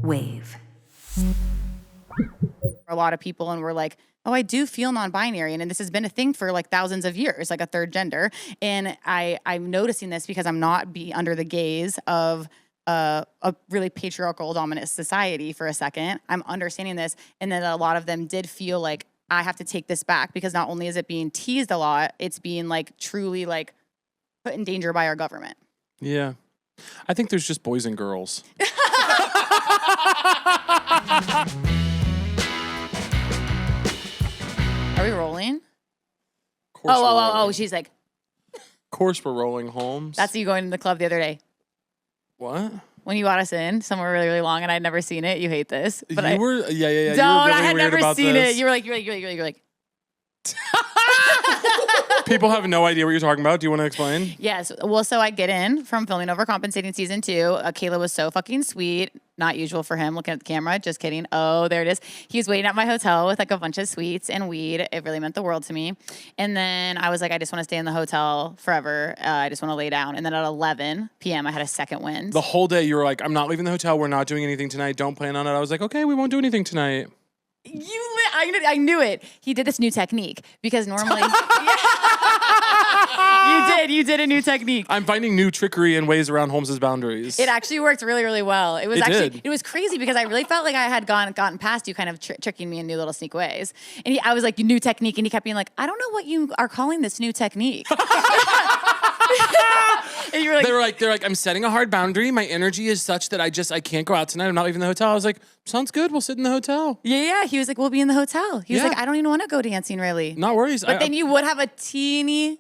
Wave. A lot of people, and we're like, oh, I do feel non-binary, and this has been a thing for like thousands of years, like a third gender. And I'm noticing this because I'm not under the gaze of a really patriarchal, dominant society for a second. I'm understanding this, and then a lot of them did feel like I have to take this back because not only is it being teased a lot, it's being like truly like put in danger by our government. Yeah. I think there's just boys and girls. Are we rolling? Oh, She's like, Of course we're rolling, Holmes. that's you going to the club the other day. What? When you brought us in somewhere really, really long and I'd never seen it. You hate this. But You were, yeah. Don't, You were really I had weird never about seen this. it. You're like. People have no idea what you're talking about. Do you want to explain? Yes. Well, so I get in from filming Overcompensating season 2. Caleb was so fucking sweet. Not usual for him looking at the camera. Just kidding. Oh, there it is. He was waiting at my hotel with like a bunch of sweets and weed. It really meant the world to me. And then I was like, I just want to stay in the hotel forever. I just want to lay down. And then at 11 p.m., I had a second wind. The whole day you were like, I'm not leaving the hotel. We're not doing anything tonight. Don't plan on it. I was like, okay, we won't do anything tonight. I knew it. He did this new technique because normally you did a new technique. I'm finding new trickery and ways around Holmes's boundaries. It actually worked really, really well. It was crazy because I really felt like I had gotten past you, kind of tricking me in new little sneak ways. And I was like, new technique, and he kept being like, I don't know what you are calling this new technique. And you were like, they're like, I'm setting a hard boundary. My energy is such that I can't go out tonight. I'm not leaving the hotel. I was like, sounds good. We'll sit in the hotel. Yeah. He was like, we'll be in the hotel. He was like, I don't even want to go dancing really. Not worries. But then you would have a teeny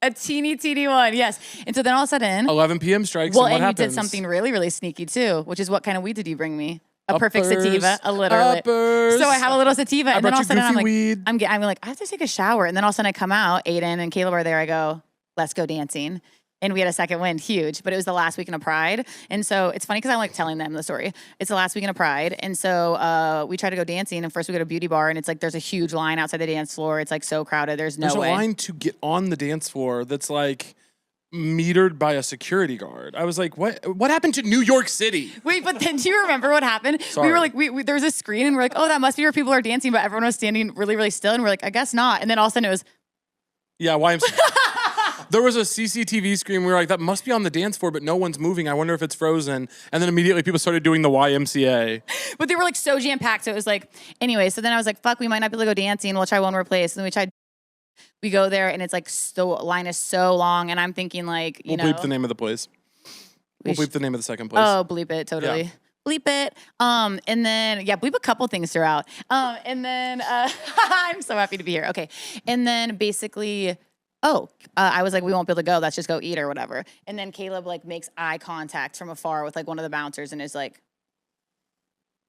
one. Yes. And so then all of a sudden 11 p.m. strikes. Well, and what and you happens? did something really, really sneaky too, which is what kind of weed did you bring me? A perfect sativa, literally. Uppers. So I have a little sativa, and then all of a sudden I'm like, weed. I'm like, I have to take a shower, and then all of a sudden I come out, Aiden and Caleb are there. I go, let's go dancing. And we had a second wind, huge, but it was the last weekend of Pride. And so it's funny because I'm like telling them the story. It's the last weekend of Pride. And so we try to go dancing. And first we go to a beauty bar and it's like there's a huge line outside the dance floor. It's like so crowded. There's no way. There's a line to get on the dance floor that's like metered by a security guard. I was like, what happened to New York City? Wait, but then do you remember what happened? Sorry. We were like, there was a screen and we're like, oh, that must be where people are dancing. But everyone was standing really, really still. And we're like, I guess not. And then all of a sudden it was. Yeah, there was a CCTV screen. We were like, that must be on the dance floor, but no one's moving. I wonder if it's frozen. And then immediately people started doing the YMCA. But they were like so jam-packed. So it was like, anyway, so then I was like, fuck, we might not be able to go dancing. We'll try one more place. And then we go there and it's like, the line is so long. And I'm thinking like, We'll bleep the name of the place. We'll bleep the name of the second place. Oh, bleep it, totally. Yeah. Bleep it. And then, bleep a couple things throughout. And then, I'm so happy to be here. Okay. And then basically, I was like, we won't be able to go. Let's just go eat or whatever. And then Caleb like makes eye contact from afar with like one of the bouncers and is like,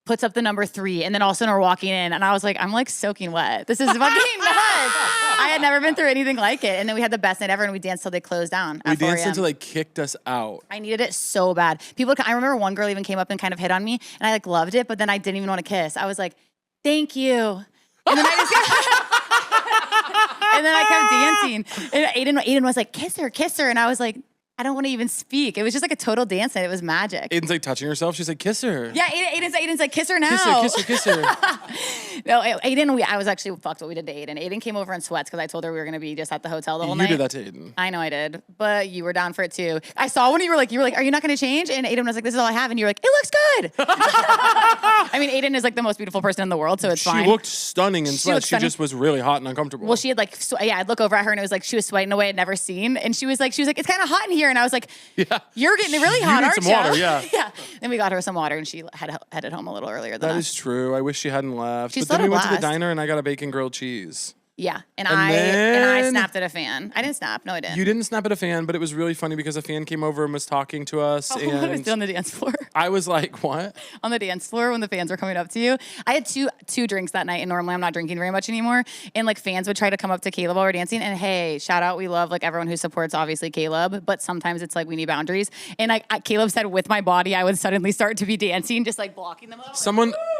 puts up the number 3. And then all of a sudden we're walking in and I was like, I'm like soaking wet. This is fucking nuts. I had never been through anything like it. And then we had the best night ever and we danced till they closed down. We danced until they kicked us out. I needed it so bad. I remember one girl even came up and kind of hit on me and I like loved it, but then I didn't even want to kiss. I was like, thank you. And then I just and then I kept dancing. And Aiden was like, kiss her. And I was like, I don't want to even speak. It was just like a total dance night. It was magic. Aiden's like touching herself. She's like, kiss her. Yeah, Aiden's like, kiss her now. Kiss her. No, Aiden, I was actually fucked what we did to Aiden. Aiden came over in sweats because I told her we were going to be just at the hotel the whole night. You did that to Aiden. I know I did, but you were down for it too. I saw when you were like, are you not going to change? And Aiden was like, this is all I have. And you were like, it looks good. I mean, Aiden is like the most beautiful person in the world, so it's fine. She looked stunning in sweats. She just was really hot and uncomfortable. Well, she had like, I'd look over at her and it was like, she was sweating away I'd never seen. And she was like, it's kind of hot in here. And I was like, yeah, you're getting really hot, aren't you? Some water, yeah. Yeah. Then we got her some water and she headed home a little earlier than us. That is true. I wish she hadn't left. But then we went to the diner and I got a bacon grilled cheese. Yeah, and I snapped at a fan. I didn't snap. No, I didn't. You didn't snap at a fan, but it was really funny because a fan came over and was talking to us. Oh, and I was on the dance floor. I was like, what? On the dance floor when the fans were coming up to you. I had two drinks that night, and normally I'm not drinking very much anymore. And like fans would try to come up to Caleb while we're dancing. And hey, shout out, we love like everyone who supports obviously Caleb, but sometimes it's like we need boundaries. And Caleb said with my body, I would suddenly start to be dancing, just like blocking them.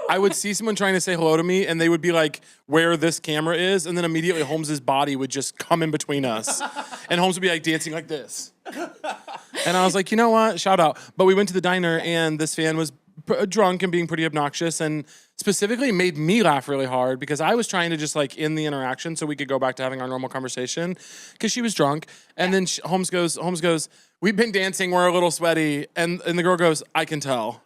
I would see someone trying to say hello to me, and they would be like, where this camera is, and then immediately Holmes's body would just come in between us. And Holmes would be like dancing like this. And I was like, you know what? Shout out. But we went to the diner, and this fan was drunk and being pretty obnoxious, and specifically made me laugh really hard because I was trying to just like end the interaction so we could go back to having our normal conversation because she was drunk. And then Holmes goes, we've been dancing, we're a little sweaty, and the girl goes, I can tell.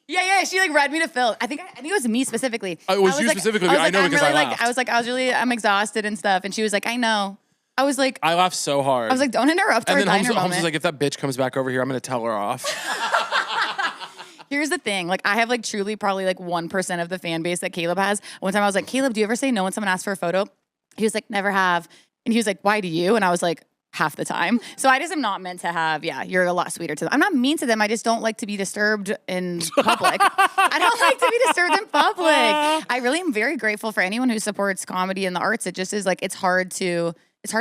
Yeah. She like read me to Phil. I think it was me specifically. It was you specifically. I know because I laughed. I'm exhausted and stuff, and she was like, I know. I was like, I laughed so hard. I was like, don't interrupt her. And then Holmes was like, if that bitch comes back over here, I'm gonna tell her off. Here's the thing. Like, I have like truly probably like 1% of the fan base that Caleb has. One time I was like, Caleb, do you ever say no when someone asks for a photo? He was like, never have. And he was like, why do you? And I was like, half the time. So I just am not meant to have, you're a lot sweeter to them. I'm not mean to them. I just don't like to be disturbed in public. I don't like to be disturbed in public. I really am very grateful for anyone who supports comedy and the arts. It just is like, it's hard to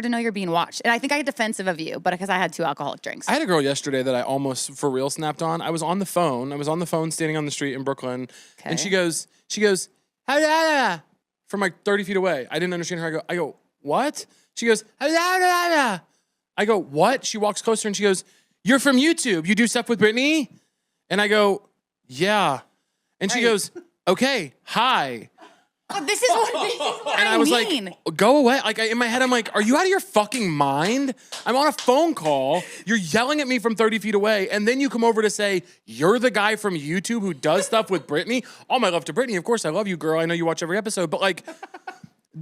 know you're being watched. And I think I get defensive of you, but because I had 2 alcoholic drinks. I had a girl yesterday that I almost for real snapped on. I was on the phone standing on the street in Brooklyn. Okay. And she goes, from like 30 feet away. I didn't understand her. I go, what? She goes, I go, what? She walks closer and she goes, you're from YouTube. You do stuff with Brittany? And I go, yeah. And she goes, okay, hi. This is what and I was like, go away. Like in my head, I'm like, are you out of your fucking mind? I'm on a phone call. You're yelling at me from 30 feet away. And then you come over to say, you're the guy from YouTube who does stuff with Brittany. All my love to Brittany. Of course, I love you, girl. I know you watch every episode. But like,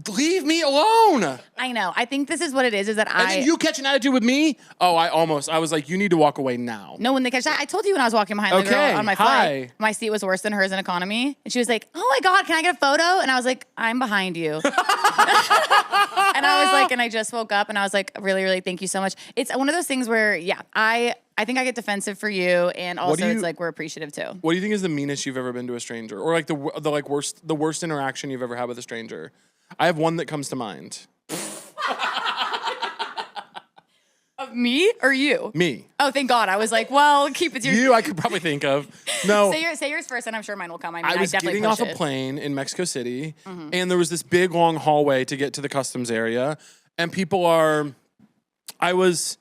leave me alone. I know. I think this is what it is that And then you catch an attitude with me? Oh, I was like, you need to walk away now. No, when they catch that, I told you when I was walking behind the girl on my flight, my seat was worse than hers in economy. And she was like, oh my God, can I get a photo? And I was like, I'm behind you. And I was like, and I just woke up and I was like, really, really, thank you so much. It's one of those things where, I think I get defensive for you, and also it's like we're appreciative too. What do you think is the meanest you've ever been to a stranger? Or like the worst interaction you've ever had with a stranger? I have one that comes to mind. Of me or you? Me. Oh, thank God. I was like, well, keep it to you. I could probably think of. No. Say yours first, and I'm sure mine will come. I was getting off a plane in Mexico City, and there was this big long hallway to get to the customs area, and people are. I was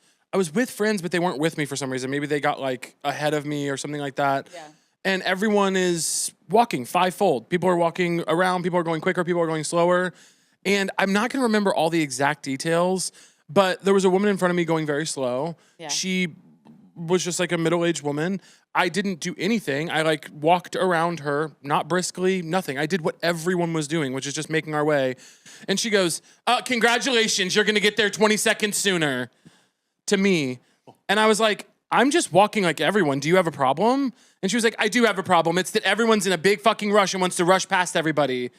with friends, but they weren't with me for some reason. Maybe they got like ahead of me or something like that. Yeah. And everyone is walking fivefold. People are walking around. People are going quicker. People are going slower. And I'm not going to remember all the exact details, but there was a woman in front of me going very slow. Yeah. She was just like a middle-aged woman. I didn't do anything. I like walked around her, not briskly, nothing. I did what everyone was doing, which is just making our way. And she goes, congratulations, you're going to get there 20 seconds sooner, to me. And I was like, I'm just walking like everyone. Do you have a problem? And she was like, I do have a problem. It's that everyone's in a big fucking rush and wants to rush past everybody.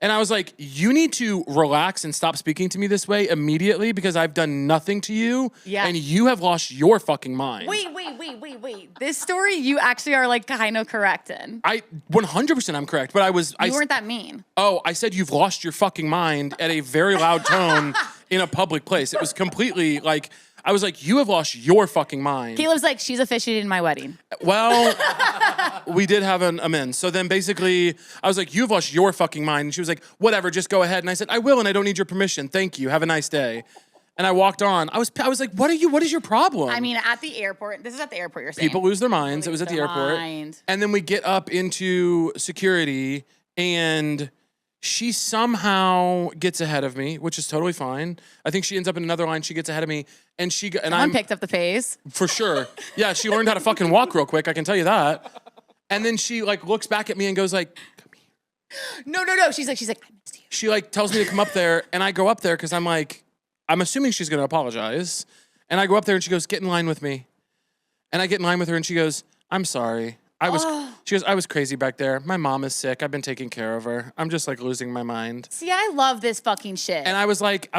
And I was like, you need to relax and stop speaking to me this way immediately because I've done nothing to you. Yeah. And you have lost your fucking mind. Wait. This story you actually are like kind of correct in. 100% I'm correct, but You weren't that mean. Oh, I said you've lost your fucking mind at a very loud tone in a public place. It was completely like, I was like, you have lost your fucking mind. Caleb's like, she's officiating my wedding. Well, we did have an amends. So then basically, I was like, you've lost your fucking mind. And she was like, whatever, just go ahead. And I said, I will, and I don't need your permission. Thank you. Have a nice day. And I walked on. I was like, what is your problem? I mean, at the airport, this is at the airport, you're saying. People lose their minds. It was at the airport. And then we get up into security, and she somehow gets ahead of me, which is totally fine. I think she ends up in another line. She gets ahead of me, and Someone picked up the pace. For sure. Yeah, she learned how to fucking walk real quick. I can tell you that. And then she like looks back at me and goes like, "Come here." No. She's like, I missed you. She like tells me to come up there, and I go up there because I'm like, I'm assuming she's gonna apologize. And I go up there, and she goes, "Get in line with me." And I get in line with her, and she goes, "I'm sorry. She goes, I was crazy back there. My mom is sick. I've been taking care of her. I'm just like losing my mind." See, I love this fucking shit. And I was like,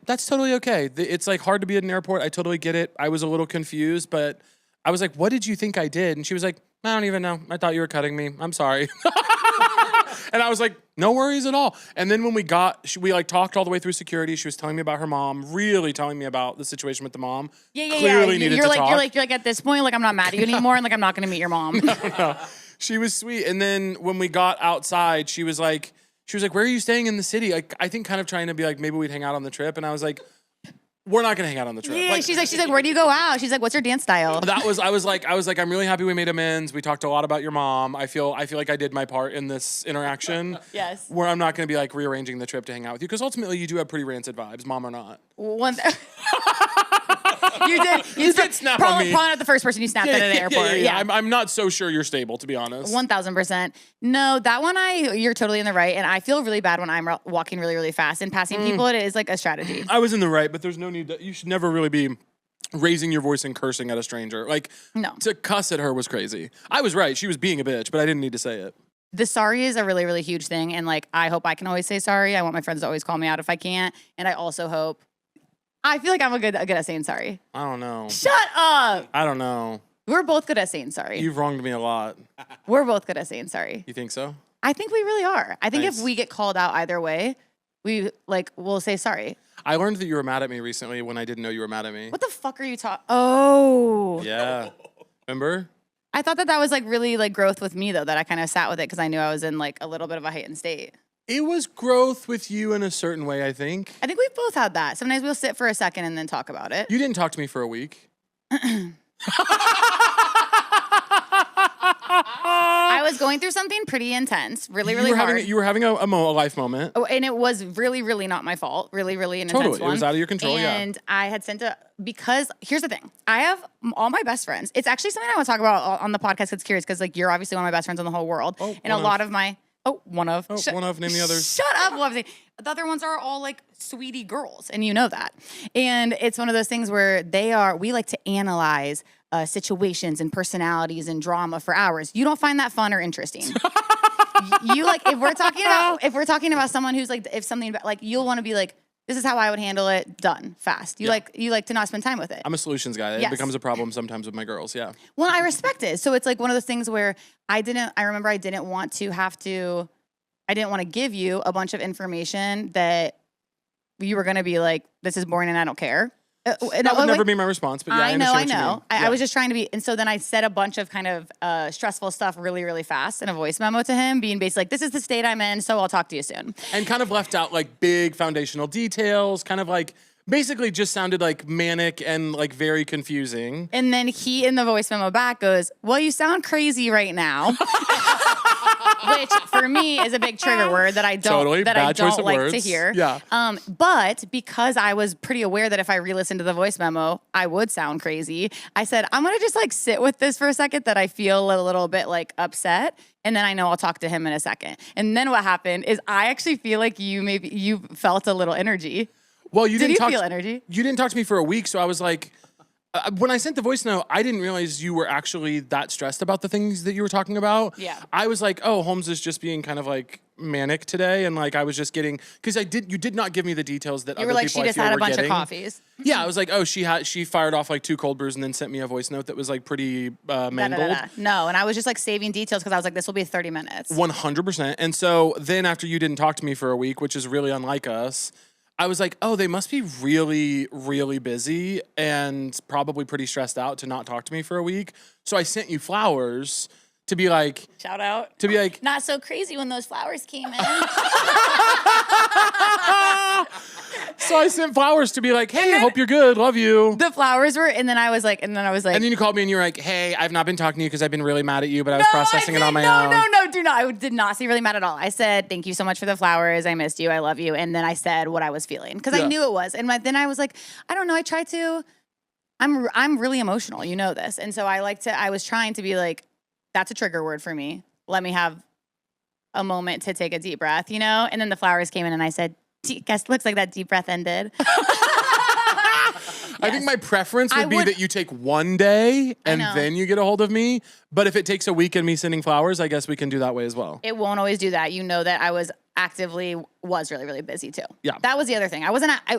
that's totally okay. It's like hard to be at an airport. I totally get it. I was a little confused, but I was like, what did you think I did? And she was like, I don't even know. I thought you were cutting me. I'm sorry. And I was like, no worries at all. And then when we like talked all the way through security. She was telling me about her mom, really telling me about the situation with the mom. Yeah. Clearly needed to talk. You're like at this point, like I'm not mad at you anymore, and like I'm not gonna meet your mom. No. She was sweet. And then when we got outside, she was like, where are you staying in the city? Like, I think kind of trying to be like, maybe we'd hang out on the trip. And I was like, we're not gonna hang out on the trip. Yeah, she's like, where do you go out? She's like, what's your dance style? I was like, I'm really happy we made amends. We talked a lot about your mom. I feel like I did my part in this interaction. Yes. Where I'm not gonna be like rearranging the trip to hang out with you because ultimately you do have pretty rancid vibes, mom or not. You did snap probably, on me. Probably not the first person you snapped at an airport. Yeah. I'm not so sure you're stable, to be honest. 1000%. No, that one you're totally in the right, and I feel really bad when I'm walking really, really fast and passing people. It is like a strategy. I was in the right, but there's no need. You should never really be raising your voice and cursing at a stranger. Like, no. To cuss at her was crazy. I was right. She was being a bitch, but I didn't need to say it. The sorry is a really, really huge thing, and like I hope I can always say sorry. I want my friends to always call me out if I can't, and I also hope. I feel like I'm good at saying sorry. I don't know. Shut up. I don't know. We're both good at saying sorry. You've wronged me a lot. We're both good at saying sorry. You think so? I think we really are. I think Nice. if we get called out either way, we'll say sorry. I learned that you were mad at me recently when I didn't know you were mad at me. What the fuck are you talking? Oh. Yeah. Remember? I thought that was like really like growth with me though, that I kind of sat with it because I knew I was in like a little bit of a heightened state. It was growth with you in a certain way, I think. I think we've both had that. Sometimes we'll sit for a second and then talk about it. You didn't talk to me for a week. I was going through something pretty intense, really hard. You were having a life moment. Oh, and it was really, really not my fault. Really, really an intense one. It was out of your control, and I had sent because here's the thing. I have all my best friends. It's actually something I want to talk about on the podcast. It's curious because like you're obviously one of my best friends in the whole world. Oh, and a lot of my one of. One of, name the others. Shut up, Lovesy. The other ones are all like sweetie girls, and you know that. And it's one of those things where we like to analyze situations and personalities and drama for hours. You don't find that fun or interesting. You like if we're talking about someone who's like if something like you'll want to be like this is how I would handle it. Done fast. You like to not spend time with it. I'm a solutions guy. It becomes a problem sometimes with my girls. Yeah. Well, I respect it. So it's like one of those things where I remember I didn't want to give you a bunch of information that you were going to be like, this is boring and I don't care. That would never be my response, but yeah, I know. I was just trying to be, and so then I said a bunch of kind of stressful stuff really, really fast in a voice memo to him, being basically like, this is the state I'm in, so I'll talk to you soon. And kind of left out like big foundational details, kind of like basically just sounded like manic and like very confusing. And then he in the voice memo back goes, well, you sound crazy right now. Which for me is a big trigger word that I don't like to hear. Yeah. But because I was pretty aware that if I re-listened to the voice memo, I would sound crazy. I said, I'm gonna just like sit with this for a second that I feel a little bit like upset. And then I know I'll talk to him in a second. And then what happened is I actually feel like you felt a little energy. Well, you didn't feel energy? You didn't talk to me for a week, so I was like, when I sent the voice note, I didn't realize you were actually that stressed about the things that you were talking about. Yeah. I was like, oh, Holmes is just being kind of like manic today, and like I was just getting because you did not give me the details that you other were like people she just I feel had a were bunch getting. of coffees. Yeah, I was like, oh, she fired off like 2 cold brews and then sent me a voice note that was like pretty mangled. No, and I was just like saving details because I was like, this will be 30 minutes. 100%. And so then after you didn't talk to me for a week, which is really unlike us, I was like, oh, they must be really, really busy and probably pretty stressed out to not talk to me for a week. So I sent you flowers to be like... Shout out. To be like... Not so crazy when those flowers came in. So I sent flowers to be like, hey, I hope you're good. Love you. The flowers were... And then I was like... And then you called me and you were like, hey, I've not been talking to you because I've been really mad at you, but I was processing it on my own. No, do not. I did not say really mad at all. I said, thank you so much for the flowers. I missed you. I love you. And then I said what I was feeling because I knew it was. And then I was like, I don't know. I tried to... I'm really emotional. You know this. And so I was trying to be like, that's a trigger word for me. Let me have a moment to take a deep breath, you know? And then the flowers came in and I said, guess looks like that deep breath ended. I think my preference would be that you take one day and then you get a hold of me. But if it takes a week and me sending flowers, I guess we can do that way as well. It won't always do that. You know that I was really, really busy too. Yeah. That was the other thing.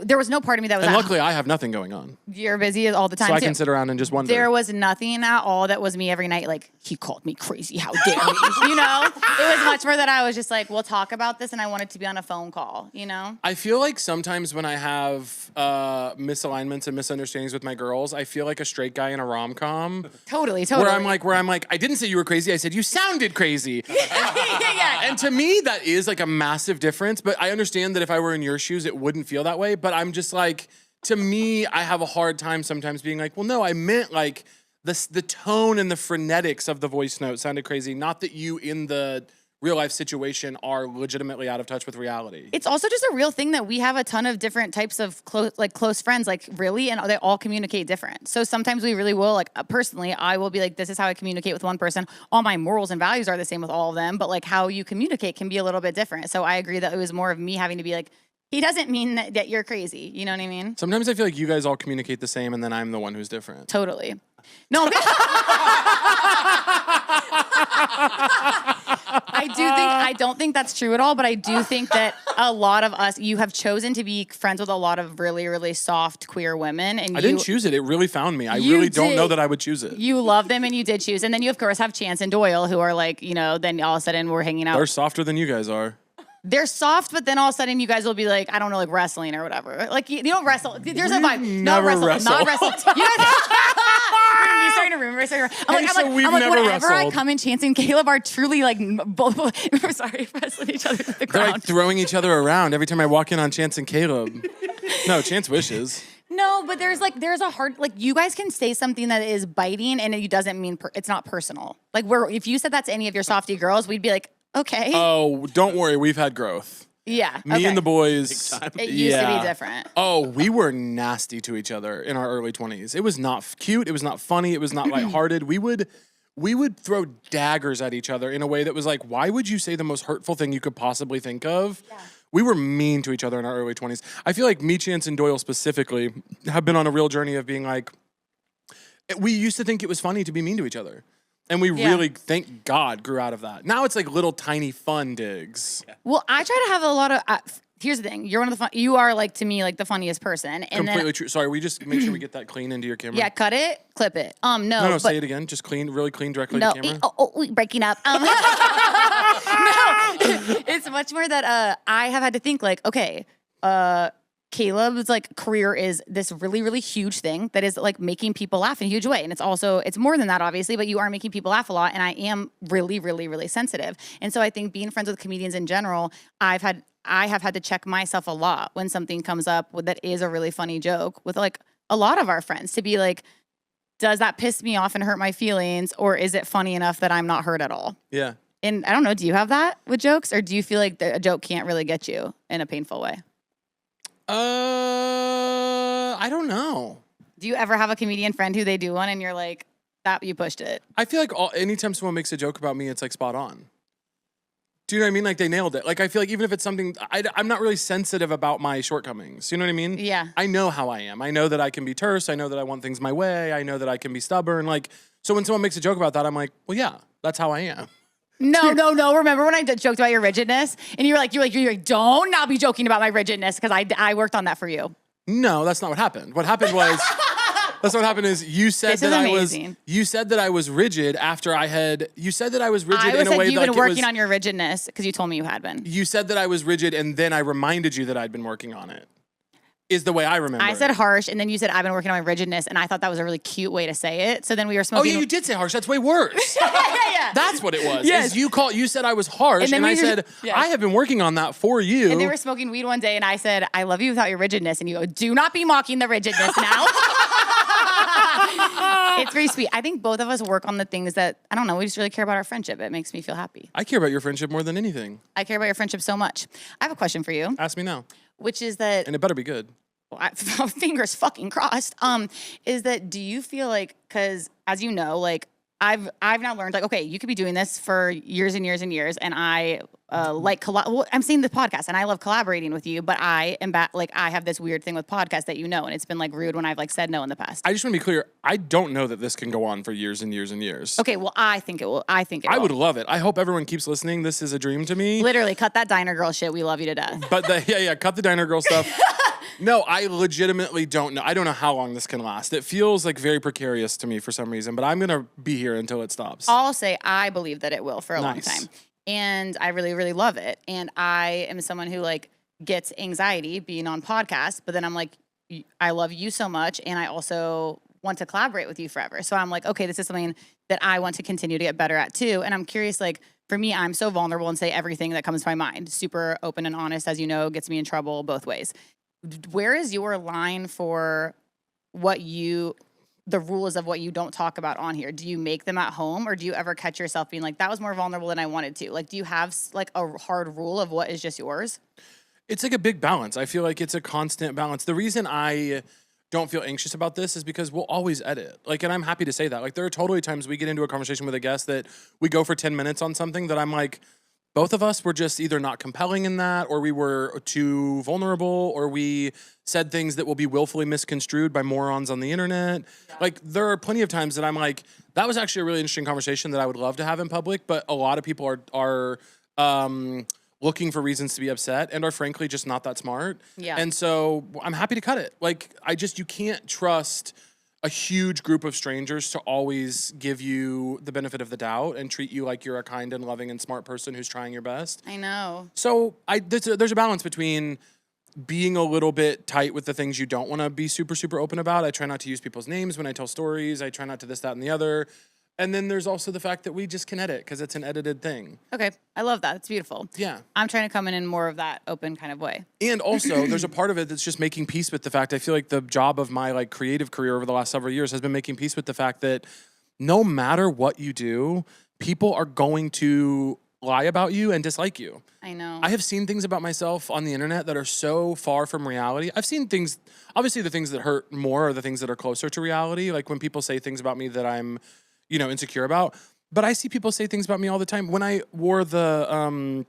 There was no part of me that was And luckily I have nothing going on. You're busy all the time so I too. can sit around and just wonder. There was nothing at all that was me every night like, he called me crazy, how dare he? You know? It was much more that I was just like, we'll talk about this and I wanted to be on a phone call, you know? I feel like sometimes when I have misalignments and misunderstandings with my girls, I feel like a straight guy in a rom-com. Totally. Where I'm like, I didn't say you were crazy, I said you sounded crazy. Yeah. And to me, that is like a massive difference. But I understand that if I were in your shoes, it wouldn't feel that way. But I'm just like, to me, I have a hard time sometimes being like, well, no, I meant like the tone and the phonetics of the voice note sounded crazy. Not that you in the real life situation are legitimately out of touch with reality. It's also just a real thing that we have a ton of different types of close friends, like really, and they all communicate different. So sometimes we really will, like personally, I will be like, this is how I communicate with one person. All my morals and values are the same with all of them, but like how you communicate can be a little bit different. So I agree that it was more of me having to be like, he doesn't mean that you're crazy. You know what I mean? Sometimes I feel like you guys all communicate the same and then I'm the one who's different. Totally. No. I don't think that's true at all, but I do think that a lot of us, you have chosen to be friends with a lot of really, really soft queer women. And I didn't choose it. It really found me. I really don't know that I would choose it. You love them and you did choose. And then you, of course, have Chance and Doyle who are like, you know, then all of a sudden we're hanging out. They're softer than you guys are. They're soft, but then all of a sudden you guys will be like, I don't know, like wrestling or whatever. Like you don't wrestle. There's a vibe. Not wrestle. Not wrestle. You know, you starting to rumor. I'm like, whenever wrestled. I come in, Chance and Caleb are truly like both. Sorry, wrestling each other to the ground. They're like throwing each other around every time I walk in on Chance and Caleb. No, Chance wishes. No, but there's a hard, like you guys can say something that is biting and it doesn't mean it's not personal. Like if you said that to any of your softy girls, we'd be like, okay. Oh, don't worry. We've had growth. Yeah. Me and the boys. It used to be different. Oh, we were nasty to each other in our early 20s. It was not cute. It was not funny. It was not lighthearted. We would throw daggers at each other in a way that was like, why would you say the most hurtful thing you could possibly think of? Yeah. We were mean to each other in our early 20s. I feel like me, Chance, and Doyle specifically have been on a real journey of being like, we used to think it was funny to be mean to each other. And we really, thank God, grew out of that. Now it's like little tiny fun digs. Yeah. Well, I try to have a lot of. Here's the thing: you're one of the you are like to me like the funniest person. And completely true. Sorry, we just make sure we get that clean into your camera. Yeah, cut it, clip it. No, say it again. Just clean, really clean directly to camera. Breaking up. No, it's much more that I have had to think like, okay, Caleb's like career is this really, really huge thing that is like making people laugh in a huge way. And it's more than that, obviously, but you are making people laugh a lot. And I am really, really, really sensitive. And so I think being friends with comedians in general, I have had to check myself a lot when something comes up that is a really funny joke with like a lot of our friends to be like, does that piss me off and hurt my feelings? Or is it funny enough that I'm not hurt at all? Yeah. And I don't know, do you have that with jokes? Or do you feel like a joke can't really get you in a painful way? I don't know. Do you ever have a comedian friend who they do one and you're like, that you pushed it? I feel like anytime someone makes a joke about me, it's like spot on. Do you know what I mean? Like they nailed it. Like I feel like even if it's something, I'm not really sensitive about my shortcomings. You know what I mean? Yeah. I know how I am. I know that I can be terse. I know that I want things my way. I know that I can be stubborn. Like, so when someone makes a joke about that, I'm like, well, yeah, that's how I am. No. Remember when I joked about your rigidness? And you're like, don't not be joking about my rigidness because I worked on that for you. No, that's not what happened. What happened was, that's what happened is you said you said that I was rigid after you said that I was rigid in a way you've been working on your rigidness because you told me you had been. You said that I was rigid and then I reminded you that I'd been working on it. Is the way I remember I said harsh, and then you said, I've been working on my rigidness, and I thought that was a really cute way to say it. So then we were smoking. Oh, yeah, you did say harsh. That's way worse. Yeah. That's what it was. Yes. You said I was harsh, and I said, I have been working on that for you. And they were smoking weed one day, and I said, I love you without your rigidness. And you go, do not be mocking the rigidness now. It's very sweet. I think both of us work on the things that, I don't know, we just really care about our friendship. It makes me feel happy. I care about your friendship more than anything. I care about your friendship so much. I have a question for you. Ask me now. Which is that... And it better be good. Fingers fucking crossed. Is that, do you feel like, because as you know, like I've now learned like, okay, you could be doing this for years and years and years, and I I'm seeing the podcast and I love collaborating with you, but I am I have this weird thing with podcasts that and it's been like rude when I've like said no in the past. I just want to be clear. I don't know that this can go on for years and years and years. Okay, well, I think it will. I would love it. I hope everyone keeps listening. This is a dream to me. Literally, cut that Diner Girl shit. We love you to death. But cut the Diner Girl stuff. No, I legitimately don't know. I don't know how long this can last. It feels like very precarious to me for some reason, but I'm going to be here until it stops. I'll say I believe that it will for a long time. And I really, really love it. And I am someone who like gets anxiety being on podcasts, but then I'm like, I love you so much. And I also want to collaborate with you forever. So I'm like, okay, this is something that I want to continue to get better at too. And I'm curious, like, for me, I'm so vulnerable and say everything that comes to my mind. Super open and honest, as you know, gets me in trouble both ways. where is your line for the rules of what you don't talk about on here? Do you make them at home, or do you ever catch yourself being like, that was more vulnerable than I wanted to? Like, do you have like a hard rule of what is just yours? It's like a big balance. I feel like it's a constant balance. The reason I don't feel anxious about this is because we'll always edit. Like, and I'm happy to say that. Like, there are totally times we get into a conversation with a guest that we go for 10 minutes on something that I'm like, both of us were just either not compelling in that, or we were too vulnerable, or we said things that will be willfully misconstrued by morons on the internet. Yeah. Like, there are plenty of times that I'm like, that was actually a really interesting conversation that I would love to have in public, but a lot of people are looking for reasons to be upset and are frankly just not that smart. Yeah. And so I'm happy to cut it. Like, you can't trust a huge group of strangers to always give you the benefit of the doubt and treat you like you're a kind and loving and smart person who's trying your best. I know. So there's a balance between being a little bit tight with the things you don't want to be super, super open about. I try not to use people's names when I tell stories. I try not to this, that, and the other. And then there's also the fact that we just can edit because it's an edited thing. Okay. I love that. It's beautiful. Yeah. I'm trying to come in more of that open kind of way. And also, there's a part of it that's just making peace with the fact. I feel like the job of my like creative career over the last several years has been making peace with the fact that no matter what you do, people are going to lie about you and dislike you. I know. I have seen things about myself on the internet that are so far from reality. I've seen things, obviously the things that hurt more are the things that are closer to reality. Like when people say things about me that I'm, insecure about. But I see people say things about me all the time. When I wore the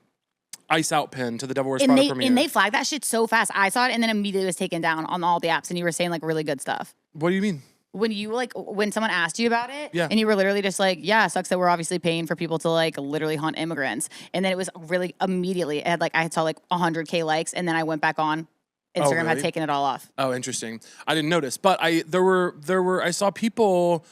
Ice Out pin to the Devil Wears Prada premiere. And they flagged that shit so fast. I saw it and then immediately was taken down on all the apps, and you were saying like really good stuff. What do you mean? When someone asked you about it, yeah. And you were literally just like, yeah, it sucks that we're obviously paying for people to like literally hunt immigrants. And then it was really immediately, I saw like 100K likes, and then I went back on. Instagram had taken it all off. Oh, interesting. I didn't notice, but I saw people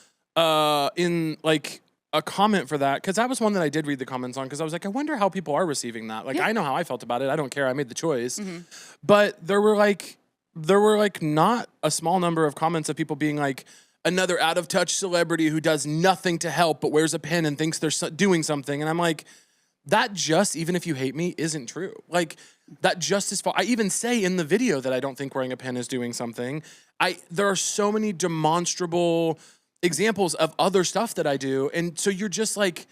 in like a comment for that, because that was one that I did read the comments on, because I was like, I wonder how people are receiving that. Like, yeah. I know how I felt about it. I don't care. I made the choice. Mm-hmm. But there were not a small number of comments of people being like, another out of touch celebrity who does nothing to help but wears a pin and thinks they're doing something. And I'm like, that just, even if you hate me, isn't true. Like, that just is false. I even say in the video that I don't think wearing a pin is doing something. There are so many demonstrable examples of other stuff that I do. And so you're just like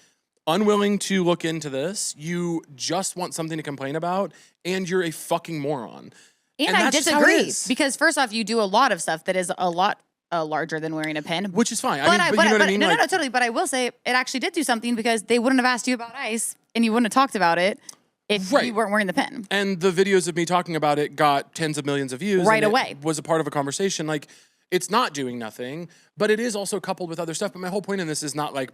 unwilling to look into this. You just want something to complain about, and you're a fucking moron. And I disagree, because first off, you do a lot of stuff that is a lot larger than wearing a pin. Which is fine. But you know what I mean? No, totally. But I will say it actually did do something, because they wouldn't have asked you about ice and you wouldn't have talked about it if you weren't wearing the pin. And the videos of me talking about it got tens of millions of views. Right away. It was a part of a conversation. Like, it's not doing nothing, but it is also coupled with other stuff. But my whole point in this is not like,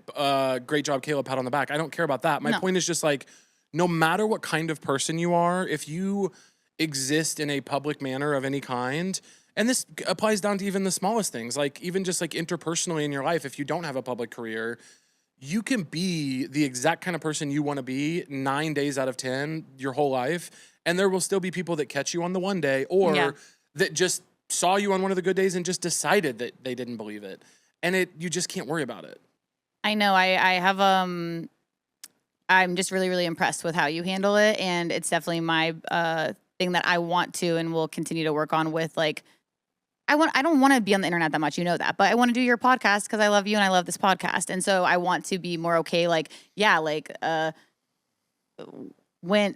great job, Caleb, pat on the back. I don't care about that. My point is just like, no matter what kind of person you are, if you exist in a public manner of any kind, and this applies down to even the smallest things, like even just like interpersonally in your life, if you don't have a public career, you can be the exact kind of person you want to be 9 days out of 10 your whole life, and there will still be people that catch you on the one day, or that just saw you on one of the good days and just decided that they didn't believe it. And you just can't worry about it. I know. I have, I'm just really, really impressed with how you handle it. And it's definitely my thing that I want to and will continue to work on with, like, I don't want to be on the internet that much, you know that, but I want to do your podcast because I love you and I love this podcast. And so I want to be more okay. Like, yeah, like, when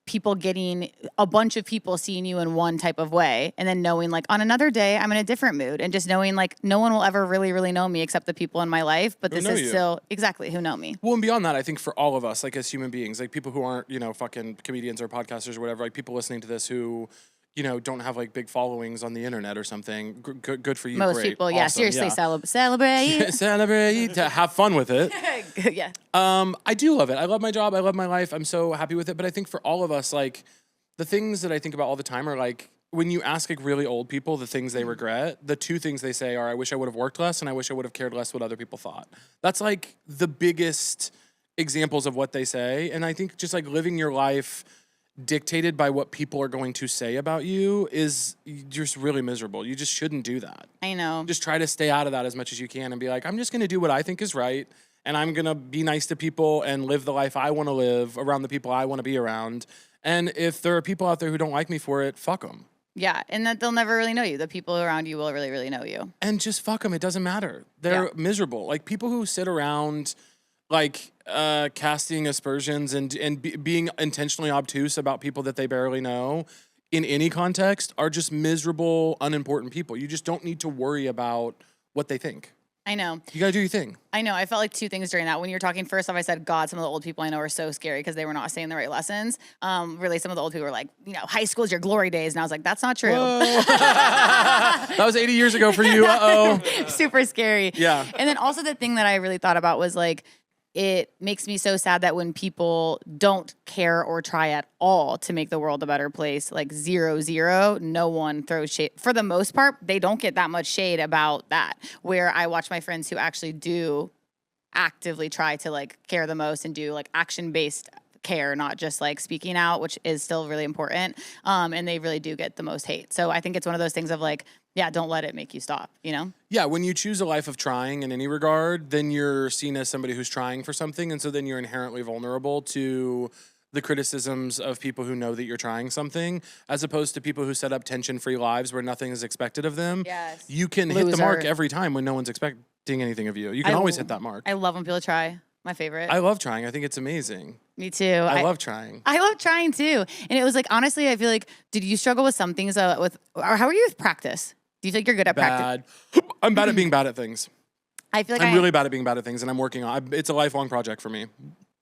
people getting a bunch of people seeing you in one type of way, and then knowing like on another day I'm in a different mood, and just knowing like no one will ever really, really know me except the people in my life. But this is still exactly who know me. Well, and beyond that, I think for all of us, like as human beings, like people who aren't, fucking comedians or podcasters or whatever, like people listening to this who, don't have like big followings on the internet or something. Good for you. Most Great. people, yeah. Awesome. Seriously, celebrate. Celebrate. Have fun with it. Yeah. I do love it. I love my job. I love my life. I'm so happy with it. But I think for all of us, like, the things that I think about all the time are like, when you ask like really old people the things they regret, the two things they say are, I wish I would have worked less, and I wish I would have cared less what other people thought. That's like the biggest examples of what they say. And I think just like living your life dictated by what people are going to say about you is just really miserable. You just shouldn't do that. I know. Just try to stay out of that as much as you can and be like, I'm just going to do what I think is right, and I'm going to be nice to people and live the life I want to live around the people I want to be around. And if there are people out there who don't like me for it, fuck them. Yeah, and that they'll never really know you. The people around you will really, really know you. And just fuck them. It doesn't matter. They're miserable. Like people who sit around like casting aspersions and being intentionally obtuse about people that they barely know in any context are just miserable, unimportant people. You just don't need to worry about what they think. I know. You got to do your thing. I know. I felt like two things during that. When you were talking, first off, I said, God, some of the old people I know are so scary because they were not saying the right lessons. Really, some of the old people were like, high school is your glory days. And I was like, that's not true. That was 80 years ago for you. Uh-oh. Super scary. Yeah. And then also the thing that I really thought about was like, it makes me so sad that when people don't care or try at all to make the world a better place, like 0-0, no one throws shade. For the most part, they don't get that much shade about that. Where I watch my friends who actually do actively try to like care the most and do like action-based care, not just like speaking out, which is still really important. And they really do get the most hate. So I think it's one of those things of like, yeah, don't let it make you stop, Yeah, when you choose a life of trying in any regard, then you're seen as somebody who's trying for something. And so then you're inherently vulnerable to the criticisms of people who know that you're trying something, as opposed to people who set up tension-free lives where nothing is expected of them. Yes. You can hit the mark every time when no one's expecting anything of you. You can always hit that mark. I love when people try. My favorite. I love trying. I think it's amazing. Me too. I love trying. I love trying too. And it was like, honestly, I feel like, did you struggle with some things or how are you with practice? Do you think you're good at practice? I'm bad at being bad at things. I feel like I'm really bad at being bad at things, and I'm working on it. It's a lifelong project for me.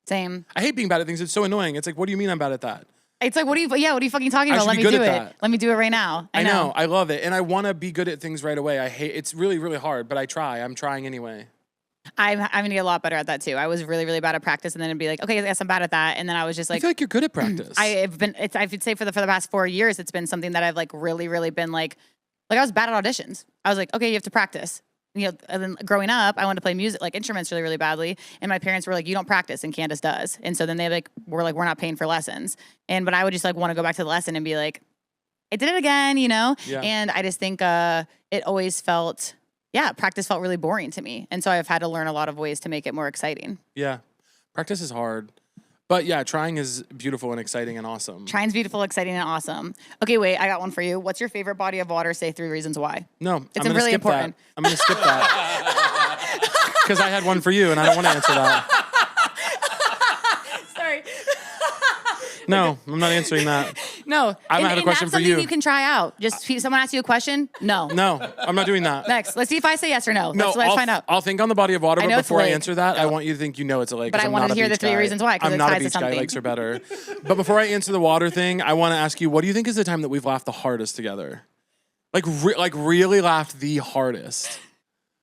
Same. I hate being bad at things. It's so annoying. It's like, what do you mean I'm bad at that? It's like, what are you fucking talking about? Let me do it. Let me do it right now. I know. I love it. And I want to be good at things right away. It's really, really hard, but I try. I'm trying anyway. I'm going to get a lot better at that too. I was really, really bad at practice, and then it'd be like, okay, I guess I'm bad at that. And then I was just like, I feel like you're good at practice. I would say for the past 4 years, it's been something that I've like really, really been like I was bad at auditions. I was like, okay, you have to practice. And then growing up, I wanted to play music, like instruments really, really badly. And my parents were like, you don't practice, and Candace does. And so then they were like, we're not paying for lessons. But I would just like want to go back to the lesson and be like, I did it again, Yeah. And I just think it always felt, practice felt really boring to me. And so I've had to learn a lot of ways to make it more exciting. Yeah. Practice is hard. But yeah, trying is beautiful and exciting and awesome. Trying's beautiful, exciting, and awesome. Okay, wait, I got one for you. What's your favorite body of water? Say 3 reasons why. No, it's really important. I'm going to skip that. Because I had one for you and I don't want to answer that. Sorry. No, I'm not answering that. No. I have a question for you. That's something you can try out. Just someone asks you a question? No. No, I'm not doing that. Next. Let's see if I say yes or no. No, let's find out. I'll think on the body of water, but before I answer that, I want you to think it's a lake. But I want to hear the 3 reasons why, because I'm it not a ties to beach guy. something. Lakes are better. But before I answer the water thing, I want to ask you, what do you think is the time that we've laughed the hardest together? Like really laughed the hardest?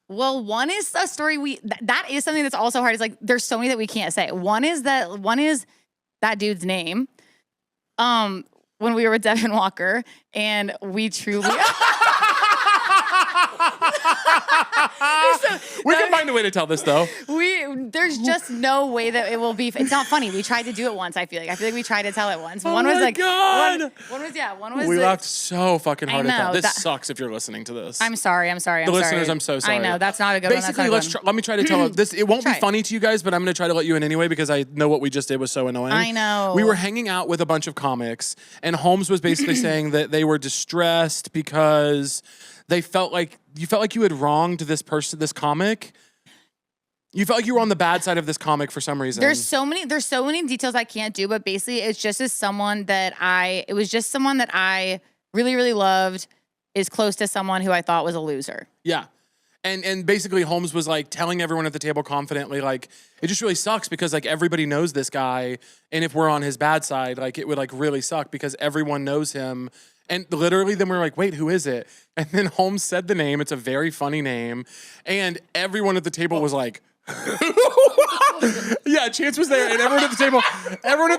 Well, one is a story that is something that's also hard. It's like there's so many that we can't say. One is that dude's name. When we were with Devin Walker, and we truly We can find a way to tell this though. There's just no way that it will be. It's not funny. We tried to do it once. I feel like we tried to tell it once. Oh one was my like God. One was. We laughed so fucking hard I at know, that. This sucks if you're listening to this. I'm sorry. The listeners, I'm so sorry. I know that's not a good Basically, one. let me try to tell this. It won't be funny to you guys, but I'm going to try to let you in anyway because I know what we just did was so annoying. I know. We were hanging out with a bunch of comics, and Holmes was basically saying that they were distressed because they felt like you had wronged this comic. You felt like you were on the bad side of this comic for some reason. There's so many details I can't do, but basically it was someone that I really, really loved, is close to someone who I thought was a loser. Yeah. And basically Holmes was like telling everyone at the table confidently, like, it just really sucks because like everybody knows this guy. And if we're on his bad side, like it would like really suck because everyone knows him. And literally then we were like, wait, who is it? And then Holmes said the name. It's a very funny name. And everyone at the table was like, yeah, Chance was there, and everyone at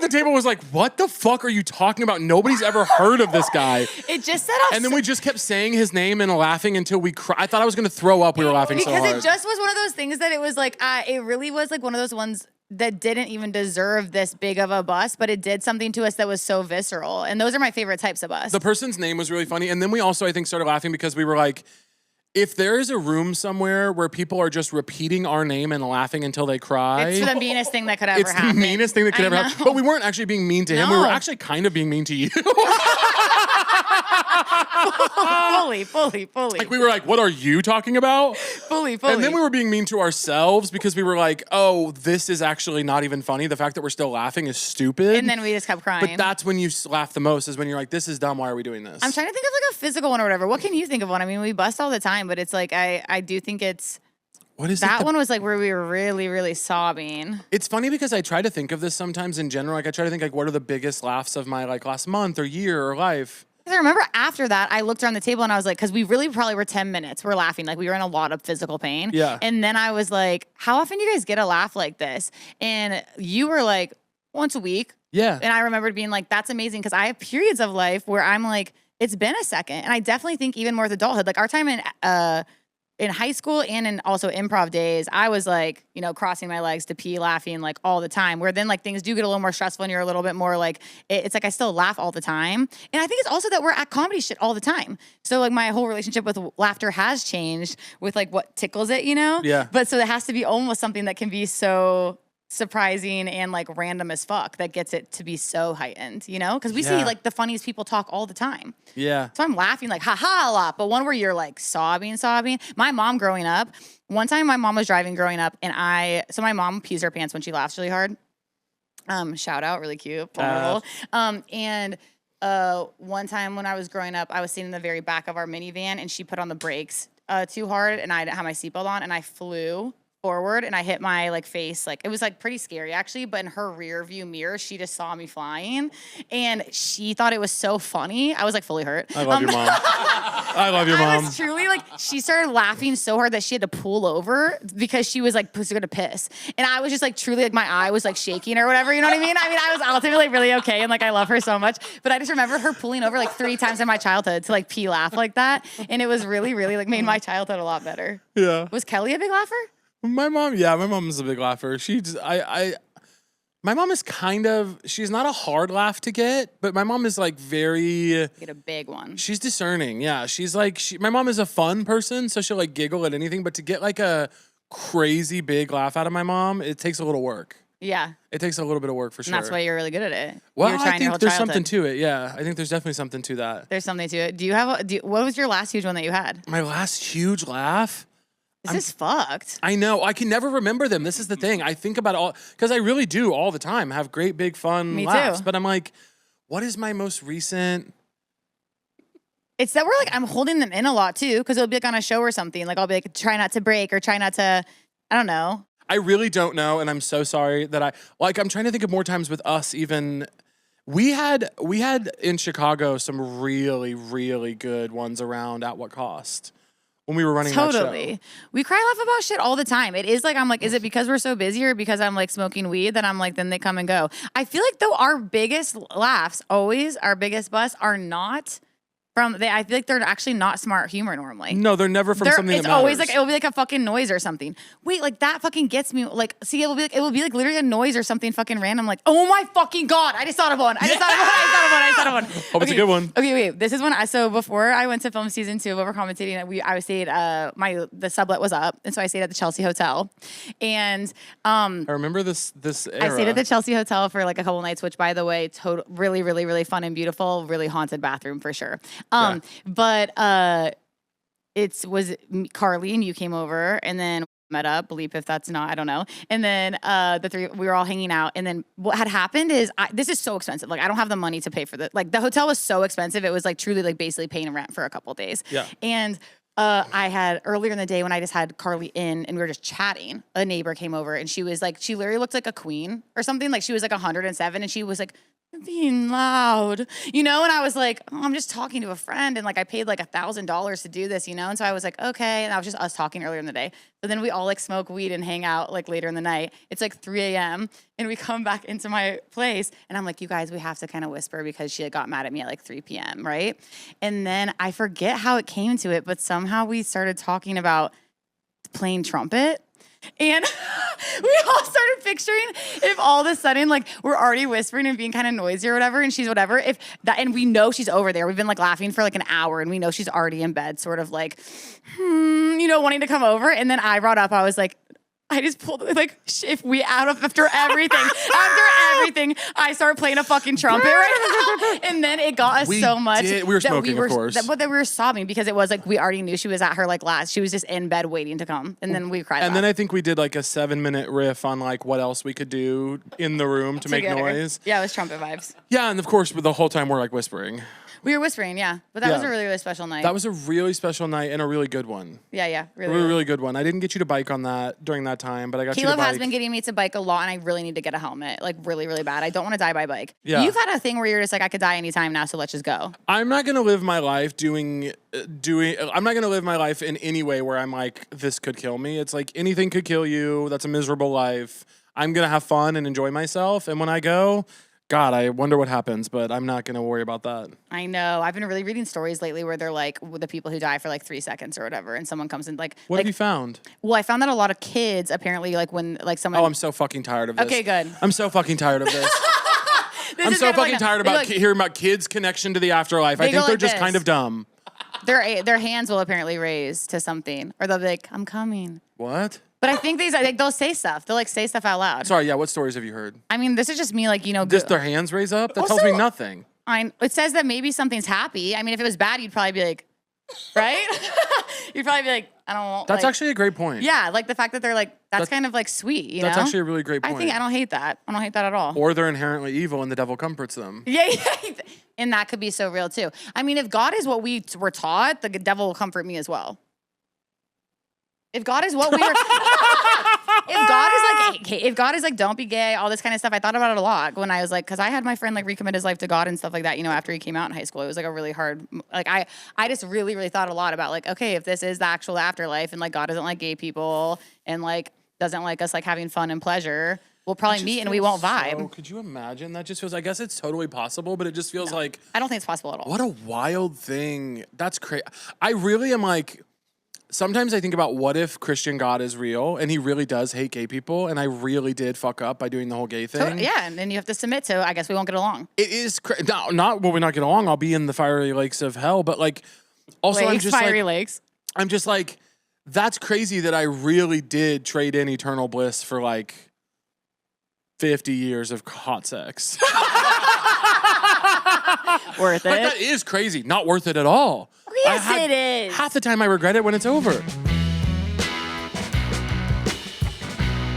the table was like, what the fuck are you talking about? Nobody's ever heard of this guy. It just set off. And then we just kept saying his name and laughing until we cried. I thought I was going to throw up. We were laughing so hard. Because it just was one of those things that it was like, it really was like one of those ones that didn't even deserve this big of a bust, but it did something to us that was so visceral. And those are my favorite types of bust. The person's name was really funny. And then we also, I think, started laughing because we were like, If there is a room somewhere where people are just repeating our name and laughing until they cry, It's the meanest thing that could ever happen. It's the meanest thing that could ever happen. But we weren't actually being mean to him. We were actually kind of being mean to you. Fully. Like we were like, what are you talking about? Fully. And then we were being mean to ourselves because we were like, oh, this is actually not even funny. The fact that we're still laughing is stupid. And then we just kept crying. But that's when you laugh the most, is when you're like, this is dumb. Why are we doing this? I'm trying to think of like a physical one or whatever. What can you think of one? I mean, we bust all the time, but it's like, I do think it's, what is that one was like where we were really, really sobbing. It's funny because I try to think of this sometimes in general. Like I try to think like, what are the biggest laughs of my like last month or year or life? I remember after that, I looked around the table and I was like, because we really probably were 10 minutes. We're laughing. Like we were in a lot of physical pain. Yeah. And then I was like, how often do you guys get a laugh like this? And you were like, once a week. Yeah. And I remembered being like, that's amazing. Because I have periods of life where I'm like, it's been a second. And I definitely think even more with adulthood, like our time in high school and in also improv days, I was like, you know, crossing my legs to pee, laughing like all the time, where then like things do get a little more stressful and you're a little bit more like, it's like I still laugh all the time. And I think it's also that we're at comedy shit all the time. So like my whole relationship with laughter has changed with like what tickles it, you know? Yeah. But so it has to be almost something that can be so surprising and like random as fuck that gets it to be so heightened, you know? Because we see like the funniest people talk all the time. Yeah. So I'm laughing like ha ha a lot, but one where you're like sobbing. My mom growing up, one time my mom was driving growing up, and so my mom pees her pants when she laughs really hard. Shout out, really cute, vulnerable. And one time when I was growing up, I was sitting in the very back of our minivan, and she put on the brakes too hard, and I didn't have my seatbelt on, and I flew forward and I hit my like face. Like it was like pretty scary actually, but in her rear view mirror, she just saw me flying and she thought it was so funny. I was like fully hurt. I love your mom. I love your mom. I was truly like, she started laughing so hard that she had to pull over because she was like gonna piss. And I was just like truly like my eye was like shaking or whatever, you know what I mean? I mean, I was ultimately really okay and like I love her so much. But I just remember her pulling over like 3 times in my childhood to like pee laugh like that. And it was really, really like made my childhood a lot better. Yeah. Was Kelly a big laugher? My mom's a big laugher. My mom is she's not a hard laugh to get, but my mom is like Get a big one. She's discerning. Yeah. She's like, my mom is a fun person, so she'll like giggle at anything, but to get like a crazy big laugh out of my mom, it takes a little work. Yeah. It takes a little bit of work for sure. And that's why you're really good at it. Well, you're I think there's something to it. Yeah. I think there's definitely something to that. There's something to it. What was your last huge one that you had? My last huge laugh? This is fucked. I know. I can never remember them. This is the thing. I think about all, because I really do all the time have great, big, fun Me laughs. too. But I'm like, what is my most recent? It's that we're like, I'm holding them in a lot too, because it'll be like on a show or something. Like I'll be like, try not to break or try not to, I don't know. I really don't know. And I'm so sorry that I'm trying to think of more times with us even. We had in Chicago some really, really good ones around At What Cost. When we were running that show. We cry laugh about shit all the time. It is like, I'm like, is it because we're so busy or because I'm like smoking weed that I'm like, then they come and go. I feel like though our biggest laughs, always our biggest busts are not I feel like they're actually not smart humor normally. No, they're never from something that matters. It's always like, it'll be like a fucking noise or something. Wait, like that fucking gets me. Like, see, it will be like literally a noise or something fucking random. Like, oh my fucking God, I just thought of one. I just thought of one. Hope it's a good one. Okay, wait, this is one. So before I went to film season 2 of Over Commentating, I stayed, the sublet was up. And so I stayed at the Chelsea Hotel. And, I remember this era. I stayed at the Chelsea Hotel for like a couple nights, which by the way, really, really, really fun and beautiful, really haunted bathroom for sure. But it was Carly and you came over and then met up, bleep if that's not, I don't know. And then the three, we were all hanging out. And then what had happened is, this is so expensive. Like I don't have the money to pay for like the hotel was so expensive. It was like truly like basically paying rent for a couple days. Yeah. And I had earlier in the day when I just had Carly in and we were just chatting, a neighbor came over and she was like, she literally looked like a queen or something. Like she was like 107 and she was like, being loud, you know? And I was like, oh, I'm just talking to a friend. And like, I paid like $1,000 to do this, you know? And so I was like, okay. And that was just us talking earlier in the day. But then we all like smoke weed and hang out like later in the night. It's like 3 a.m. and we come back into my place and I'm like, you guys, we have to kind of whisper because she had got mad at me at like 3 p.m. Right. And then I forget how it came to it, but somehow we started talking about playing trumpet. And we all started picturing if all of a sudden, like, we're already whispering and being kind of noisy or whatever, and she's whatever, if that, and we know she's over there. We've been like laughing for like an hour, and we know she's already in bed, sort of like, wanting to come over. And then I brought up, I was like, I just pulled, like, if we after everything, I started playing a fucking trumpet right now. And then it got us so much. We were smoking, of course. But then we were sobbing because it was like, we already knew she was at her like last. She was just in bed waiting to come. And then we cried. And then I think we did like a 7-minute riff on like what else we could do in the room to make noise. Yeah, it was trumpet vibes. Yeah, and of course, the whole time we're like whispering. We were whispering, yeah. But that was a really, really special night. That was a really special night and a really good one. Yeah. Really good one. I didn't get you to bike on that during that time, but I got you to bike. Caleb has been getting me to bike a lot, and I really need to get a helmet, like really, really bad. I don't want to die by bike. Yeah. You've had a thing where you're just like, I could die anytime now, so let's just go. I'm not going to live my life I'm not going to live my life in any way where I'm like, this could kill me. It's like anything could kill you. That's a miserable life. I'm going to have fun and enjoy myself. And when I go, God, I wonder what happens, but I'm not going to worry about that. I know. I've been really reading stories lately where they're like the people who die for like 3 seconds or whatever, and someone comes in like. What have you found? Well, I found that a lot of kids apparently like when like someone. Oh, I'm so fucking tired of this. Okay, good. I'm so fucking tired of this. I'm so fucking tired about hearing about kids' connection to the afterlife. I think they're just kind of dumb. Their hands will apparently raise to something, or they'll be like, "I'm coming." What? But I think they'll say stuff. They'll like say stuff out loud. Sorry, yeah. What stories have you heard? I mean, this is just me, like, Just their hands raise up? That tells me nothing. It says that maybe something's happy. I mean, if it was bad, you'd probably be like, right? You'd probably be like, I don't want. That's actually a great point. Yeah, like the fact that they're like, that's kind of like sweet, you know? That's actually a really great point. I don't hate that. I don't hate that at all. Or they're inherently evil and the devil comforts them. Yeah. And that could be so real too. I mean, if God is what we were taught, the devil will comfort me as well. If God is what we were, if God is like, don't be gay, all this kind of stuff. I thought about it a lot when I was like, because I had my friend like recommit his life to God and stuff like that. After he came out in high school, it was like a really hard. Like I just really, really thought a lot about like, okay, if this is the actual afterlife and like God doesn't like gay people and like doesn't like us like having fun and pleasure, we'll probably meet and we won't vibe. Could you imagine? That just feels. I guess it's totally possible, but it just feels like I don't think it's possible at all. What a wild thing. That's crazy. I really am like. Sometimes I think about what if Christian God is real and he really does hate gay people and I really did fuck up by doing the whole gay thing. Yeah, and then you have to submit to, I guess we won't get along. It is not will we not get along. I'll be in the fiery lakes of hell, but like also I'm just fiery like lakes. I'm just like that's crazy that I really did trade in eternal bliss for like 50 years of hot sex. Worth it. Like, that is crazy. Not worth it at all. Yes, it is. Half the time I regret it when it's over.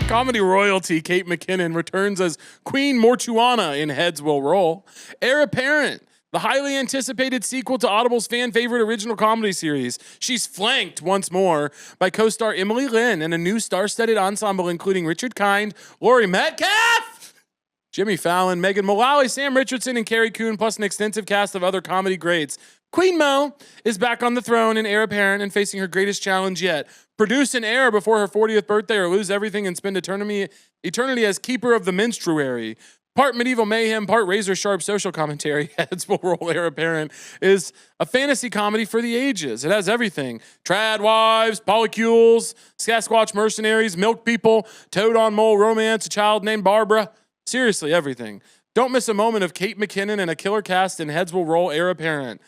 Comedy royalty Kate McKinnon returns as Queen Mortuana in Heads Will Roll. Heir Apparent, the highly anticipated sequel to Audible's fan-favorite original comedy series. She's flanked once more by co-star Emily Lynn and a new star-studded ensemble including Richard Kind, Laurie Metcalf, Jimmy Fallon, Megan Mullally, Sam Richardson, and Carrie Coon, plus an extensive cast of other comedy greats. Queen Mo is back on the throne in Heir Apparent and facing her greatest challenge yet. Produce an heir before her 40th birthday or lose everything and spend eternity as keeper of the menstruary. Part medieval mayhem, part razor-sharp social commentary, Heads Will Roll Heir Apparent is a fantasy comedy for the ages. It has everything. Trad wives, polycules, Sasquatch mercenaries, milk people, toad on mole romance, a child named Barbara. Seriously, everything. Don't miss a moment of Kate McKinnon and a killer cast in Heads Will Roll Heir Apparent.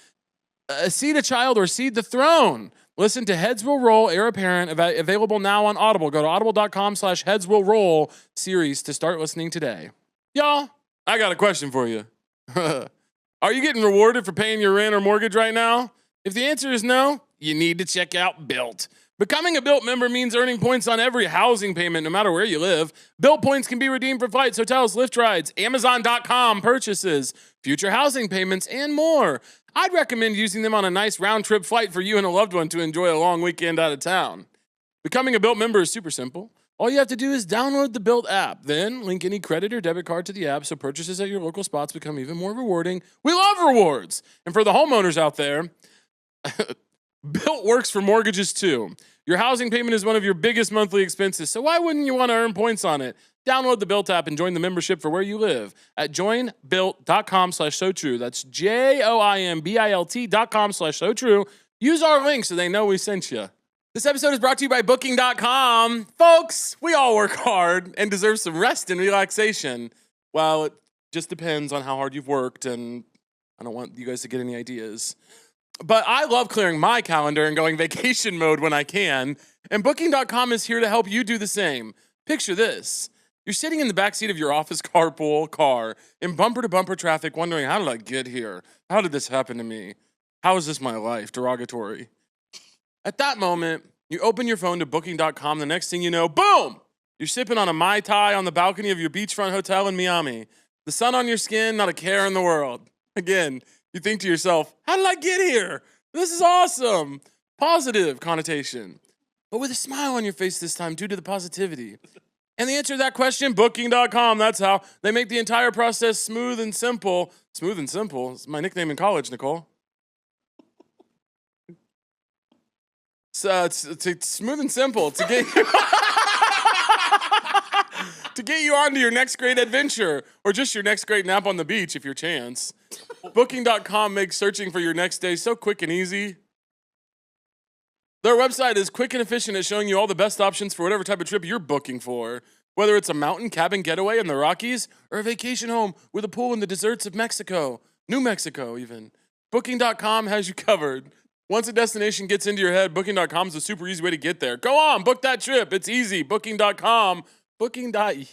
Seed a child or seed the throne. Listen to Heads Will Roll Heir Apparent, available now on Audible. Go to audible.com/headswillroll series to start listening today. Y'all, I got a question for you. Are you getting rewarded for paying your rent or mortgage right now? If the answer is no, you need to check out Built. Becoming a Built member means earning points on every housing payment, no matter where you live. Built points can be redeemed for flights, hotels, Lyft rides, Amazon.com purchases, future housing payments, and more. I'd recommend using them on a nice round-trip flight for you and a loved one to enjoy a long weekend out of town. Becoming a Built member is super simple. All you have to do is download the Built app. Then link any credit or debit card to the app so purchases at your local spots become even more rewarding. We love rewards. And for the homeowners out there, Built works for mortgages too. Your housing payment is one of your biggest monthly expenses, so why wouldn't you want to earn points on it? Download the Built app and join the membership for where you live at joinbuilt.com/so-true. That's JOINBILT.com/so-true. Use our link so they know we sent you. This episode is brought to you by Booking.com. Folks, we all work hard and deserve some rest and relaxation. Well, it just depends on how hard you've worked, and I don't want you guys to get any ideas. But I love clearing my calendar and going vacation mode when I can, and Booking.com is here to help you do the same. Picture this. You're sitting in the backseat of your office carpool car in bumper-to-bumper traffic wondering, how did I get here? How did this happen to me? How is this my life? Derogatory. At that moment, you open your phone to Booking.com. The next thing you know, boom! You're sipping on a Mai Tai on the balcony of your beachfront hotel in Miami. The sun on your skin, not a care in the world. Again, you think to yourself, how did I get here? This is awesome. Positive connotation. But with a smile on your face this time due to the positivity. And the answer to that question, Booking.com, that's how. They make the entire process smooth and simple. Smooth and simple? It's my nickname in college, Nicole. So it's smooth and simple to get you to get you onto your next great adventure or just your next great nap on the beach if your chance. Booking.com makes searching for your next day so quick and easy. Their website is quick and efficient at showing you all the best options for whatever type of trip you're booking for. Whether it's a mountain cabin getaway in the Rockies or a vacation home with a pool in the deserts of Mexico, New Mexico even. Booking.com has you covered. Once a destination gets into your head, Booking.com is a super easy way to get there. Go on, book that trip. It's easy. Booking.com.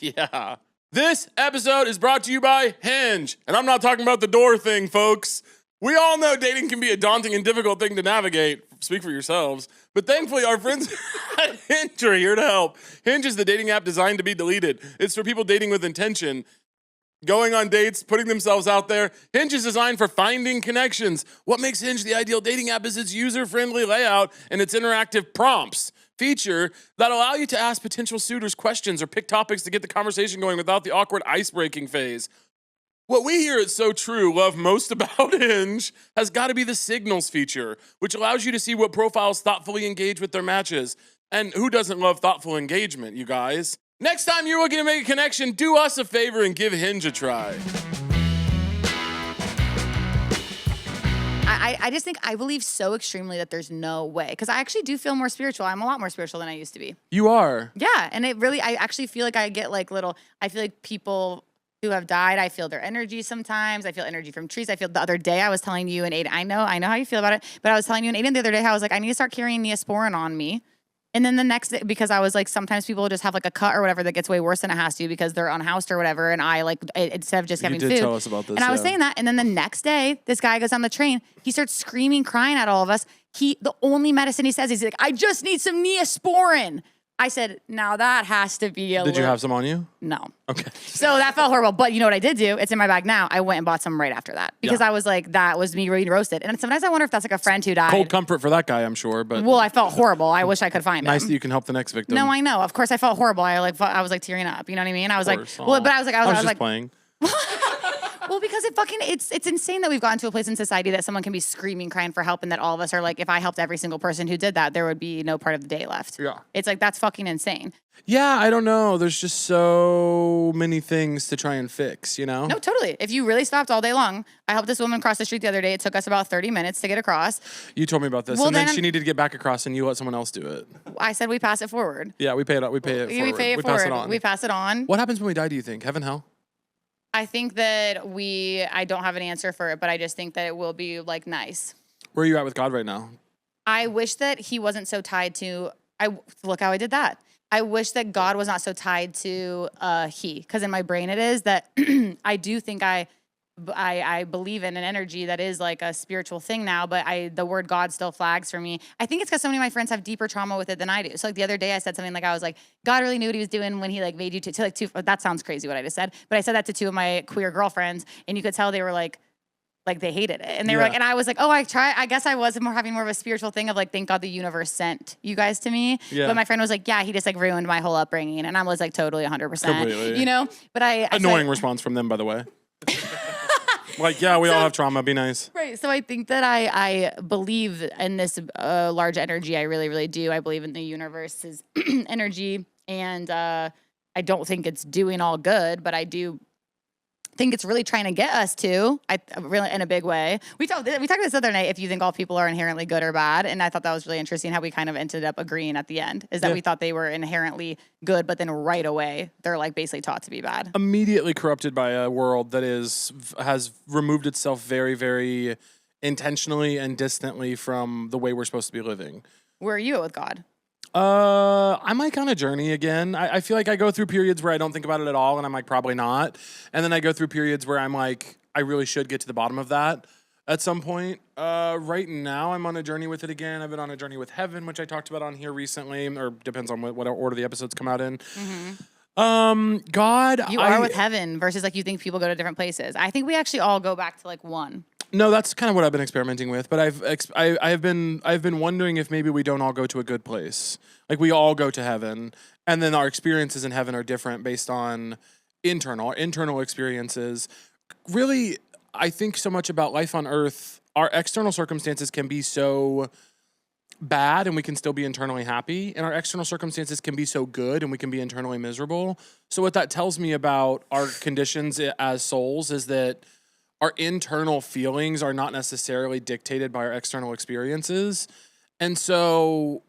Yeah. This episode is brought to you by Hinge. And I'm not talking about the door thing, folks. We all know dating can be a daunting and difficult thing to navigate. Speak for yourselves. But thankfully, our friends at Hinge are here to help. Hinge is the dating app designed to be deleted. It's for people dating with intention. Going on dates, putting themselves out there. Hinge is designed for finding connections. What makes Hinge the ideal dating app is its user-friendly layout and its interactive prompts feature that allow you to ask potential suitors questions or pick topics to get the conversation going without the awkward ice-breaking phase. What we here at So True love most about Hinge has got to be the signals feature, which allows you to see what profiles thoughtfully engage with their matches. And who doesn't love thoughtful engagement, you guys? Next time you're looking to make a connection, do us a favor and give Hinge a try. I just think I believe so extremely that there's no way. Because I actually do feel more spiritual. I'm a lot more spiritual than I used to be. You are. Yeah. And I actually feel like I get I feel like people who have died, I feel their energy sometimes. I feel energy from trees. I feel the other day I was telling you and Aiden, I know how you feel about it, but I was telling you and Aiden the other day how I was like, I need to start carrying Neosporin on me. And then the next day, because I was like, sometimes people just have like a cut or whatever that gets way worse than it has to because they're unhoused or whatever. And I instead of just having food. You did tell us about this. And I was saying that. And then the next day, this guy goes on the train. He starts screaming, crying at all of us. The only medicine he says, he's like, I just need some Neosporin. I said, now that has to be Did you have some on you? No. Okay. So that felt horrible. But you know what I did do? It's in my bag now. I went and bought some right after that because I was like, that was me ready to roast it. And sometimes I wonder if that's like a friend who died. Cold comfort for that guy, I'm sure. But well, I felt horrible. I wish I could find nice him. that you can help the next victim. No, I know. Of course, I felt horrible. I was like tearing up. You know what I mean? I was like, well, but I was just like, playing. well, because it's insane that we've gotten to a place in society that someone can be screaming, crying for help, and that all of us are like, if I helped every single person who did that, there would be no part of the day left. Yeah. It's like, that's fucking insane. Yeah, I don't know. There's just so many things to try and fix, you know? No, totally. If you really stopped all day long, I helped this woman cross the street the other day. It took us about 30 minutes to get across. You told me about this. Well, and then then she needed to get back across and you let someone else do it. I said we pass it forward. Yeah, we pay it forward. We pay it We forward. pass it on. We pass it on. What happens when we die, do you think? Heaven, hell? I think that I don't have an answer for it, but I just think that it will be like nice. Where are you at with God right now? I wish that he wasn't so tied to, look how I did that. I wish that God was not so tied to he, because in my brain it is that I do think I believe in an energy that is like a spiritual thing now, but the word God still flags for me. I think it's because so many of my friends have deeper trauma with it than I do. So like the other day I said something like, I was like, God really knew what he was doing when he like made you to like two, that sounds crazy what I just said, but I said that to two of my queer girlfriends and you could tell they were like they hated it. And they were like, and I was like, oh, I guess I was having more of a spiritual thing of like, thank God the universe sent you guys to me. Yeah. But my friend was like, yeah, he just like ruined my whole upbringing. And I was like, totally 100%, completely. You know, but annoying response from them, by the way. Like, yeah, we all have trauma. Be nice. Right. So I think that I believe in this large energy. I really, really do. I believe in the universe's energy. And I don't think it's doing all good, but I do think it's really trying to get us to, really in a big way. We talked this other night, if you think all people are inherently good or bad, and I thought that was really interesting how we kind of ended up agreeing at the end, is that we thought they were inherently good, but then right away they're like basically taught to be bad. Immediately corrupted by a world that has removed itself very, very intentionally and distantly from the way we're supposed to be living. Where are you at with God? I'm like on a journey again. I feel like I go through periods where I don't think about it at all, and I'm like, probably not. And then I go through periods where I'm like, I really should get to the bottom of that at some point. Right now, I'm on a journey with it again. I've been on a journey with heaven, which I talked about on here recently, or depends on what order the episodes come out in. God, You are with heaven versus like you think people go to different places. I think we actually all go back to like one. No, that's kind of what I've been experimenting with. But I've been wondering if maybe we don't all go to a good place. Like we all go to heaven, and then our experiences in heaven are different based on internal experiences. Really, I think so much about life on earth. Our external circumstances can be so bad, and we can still be internally happy. And our external circumstances can be so good, and we can be internally miserable. So what that tells me about our conditions as souls is that our internal feelings are not necessarily dictated by our external experiences. And so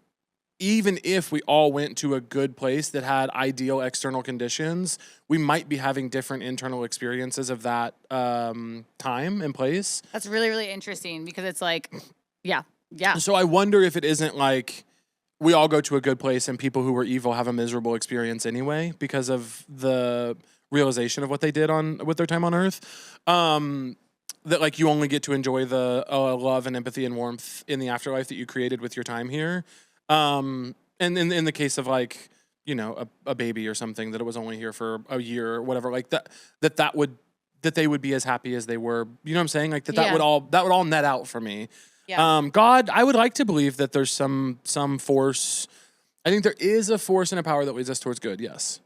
even if we all went to a good place that had ideal external conditions, we might be having different internal experiences of that time and place. That's really, really interesting because it's like, yeah. So I wonder if it isn't like we all go to a good place and people who were evil have a miserable experience anyway because of the realization of what they did with their time on Earth. That like you only get to enjoy the love and empathy and warmth in the afterlife that you created with your time here. And in the case of like, you know, a baby or something, that it was only here for a year or whatever, like that they would be as happy as they were. You know what I'm saying? Like that would all net out for me. Yeah. God, I would like to believe that there's some force. I think there is a force and a power that leads us towards good. Yes.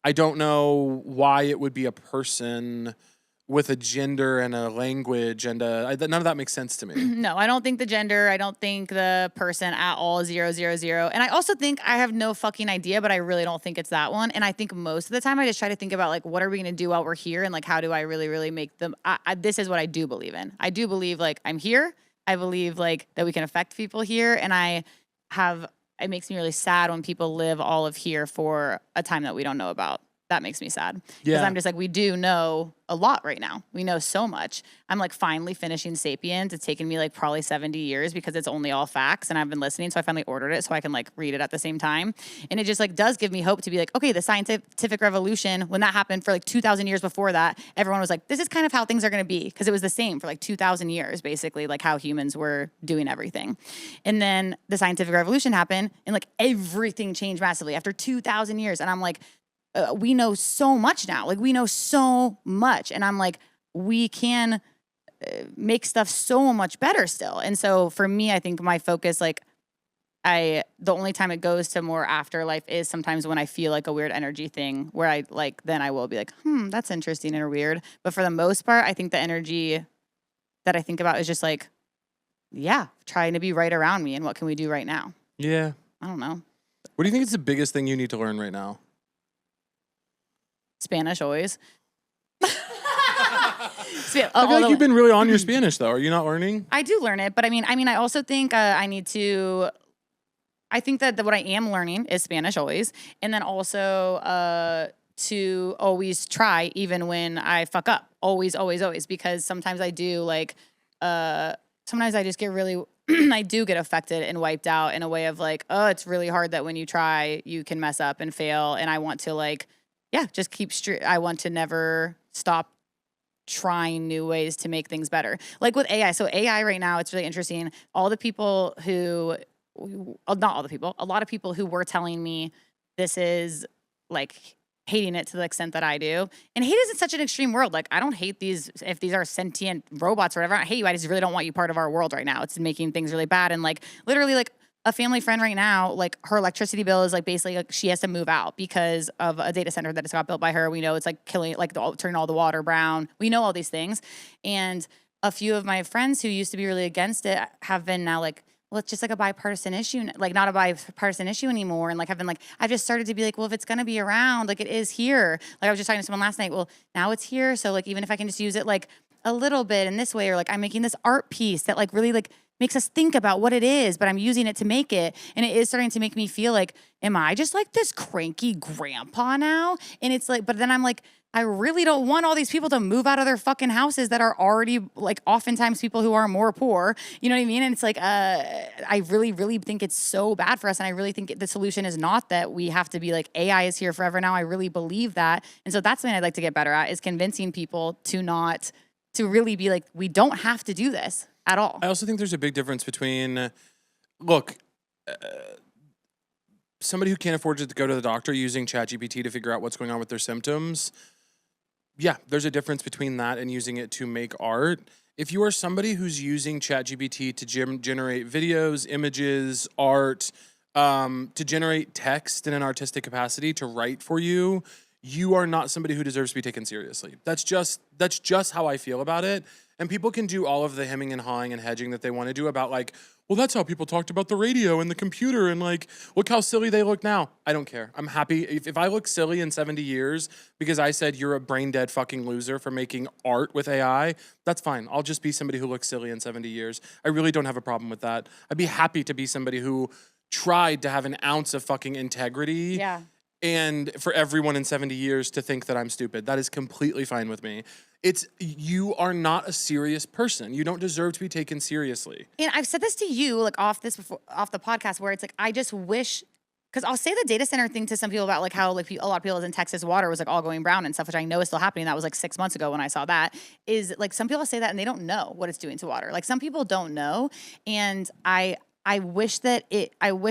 I don't know why it would be a person with a gender and a language and none of that makes sense to me. No, I don't think the gender, I don't think the person at all 000. And I also think I have no fucking idea, but I really don't think it's that one. And I think most of the time I just try to think about like, what are we going to do while we're here? And like, how do I really, really make them, this is what I do believe in. I do believe like I'm here. I believe like that we can affect people here. And it makes me really sad when people live all of here for a time that we don't know about. That makes me sad. Because I'm just like, we do know a lot right now. We know so much. I'm like finally finishing Sapiens. It's taken me like probably 70 years because it's only all facts and I've been listening. So I finally ordered it so I can like read it at the same time. And it just like does give me hope to be like, okay, the scientific revolution, when that happened for like 2,000 years before that, everyone was like, this is kind of how things are going to be. Because it was the same for like 2,000 years, basically, like how humans were doing everything. And then the scientific revolution happened and like everything changed massively after 2,000 years. And I'm like, we know so much now. Like we know so much. And I'm like, we can make stuff so much better still. And so for me, I think my focus, like the only time it goes to more afterlife is sometimes when I feel like a weird energy thing where I like, then I will be like, that's interesting and weird. But for the most part, I think the energy that I think about is just like, trying to be right around me. And what can we do right now? Yeah. I don't know. What do you think is the biggest thing you need to learn right now? Spanish always. I feel like you've been really on your Spanish though. Are you not learning? I do learn it, but I mean, I also think I think that what I am learning is Spanish always, and then also to always try even when I fuck up. Always, because sometimes I do like sometimes I just get really I do get affected and wiped out in a way of like, oh, it's really hard that when you try, you can mess up and fail, and I want to like just keep I want to never stop trying new ways to make things better. Like with AI. So AI right now, it's really interesting. All the people not all the people, a lot of people who were telling me this is like hating it to the extent that I do. And hate is in such an extreme world. Like I don't hate these, if these are sentient robots or whatever, I don't hate you. I just really don't want you part of our world right now. It's making things really bad. And like literally like a family friend right now, like her electricity bill is like basically like she has to move out because of a data center that just got built by her. We know it's like killing, like turning all the water brown. We know all these things. And a few of my friends who used to be really against it have been now like, well, it's just like a bipartisan issue, like not a bipartisan issue anymore. And like I've just started to be like, well, if it's gonna be around, like it is here. Like I was just talking to someone last night. Well, now it's here, so like even if I can just use it like a little bit in this way, or like I'm making this art piece that like really like makes us think about what it is, but I'm using it to make it, and it is starting to make me feel like, am I just like this cranky grandpa now? And it's like, but then I'm like, I really don't want all these people to move out of their fucking houses that are already like oftentimes people who are more poor. You know what I mean? And it's like, I really, really think it's so bad for us. And I really think the solution is not that we have to be like AI is here forever now. I really believe that. And so that's something I'd like to get better at, is convincing people to really be like, we don't have to do this at all. I also think there's a big difference between, look, somebody who can't afford to go to the doctor using ChatGPT to figure out what's going on with their symptoms. Yeah, there's a difference between that and using it to make art. If you are somebody who's using ChatGPT to generate videos, images, art, to generate text in an artistic capacity, to write for you, you are not somebody who deserves to be taken seriously. That's just how I feel about it. And people can do all of the hemming and hawing and hedging that they want to do about like, well, that's how people talked about the radio and the computer and like, look how silly they look now. I don't care. I'm happy. If I look silly in 70 years because I said you're a brain dead fucking loser for making art with AI, that's fine. I'll just be somebody who looks silly in 70 years. I really don't have a problem with that. I'd be happy to be somebody who tried to have an ounce of fucking integrity. Yeah. And for everyone in 70 years to think that I'm stupid. That is completely fine with me. You are not a serious person. You don't deserve to be taken seriously. And I've said this to you, like off the podcast, where it's like, I just wish, because I'll say the data center thing to some people about like how like a lot of people in Texas water was like all going brown and stuff, which I know is still happening. That was like 6 months ago when I saw that. Is like some people say that and they don't know what it's doing to water. Like some people don't know, and I wish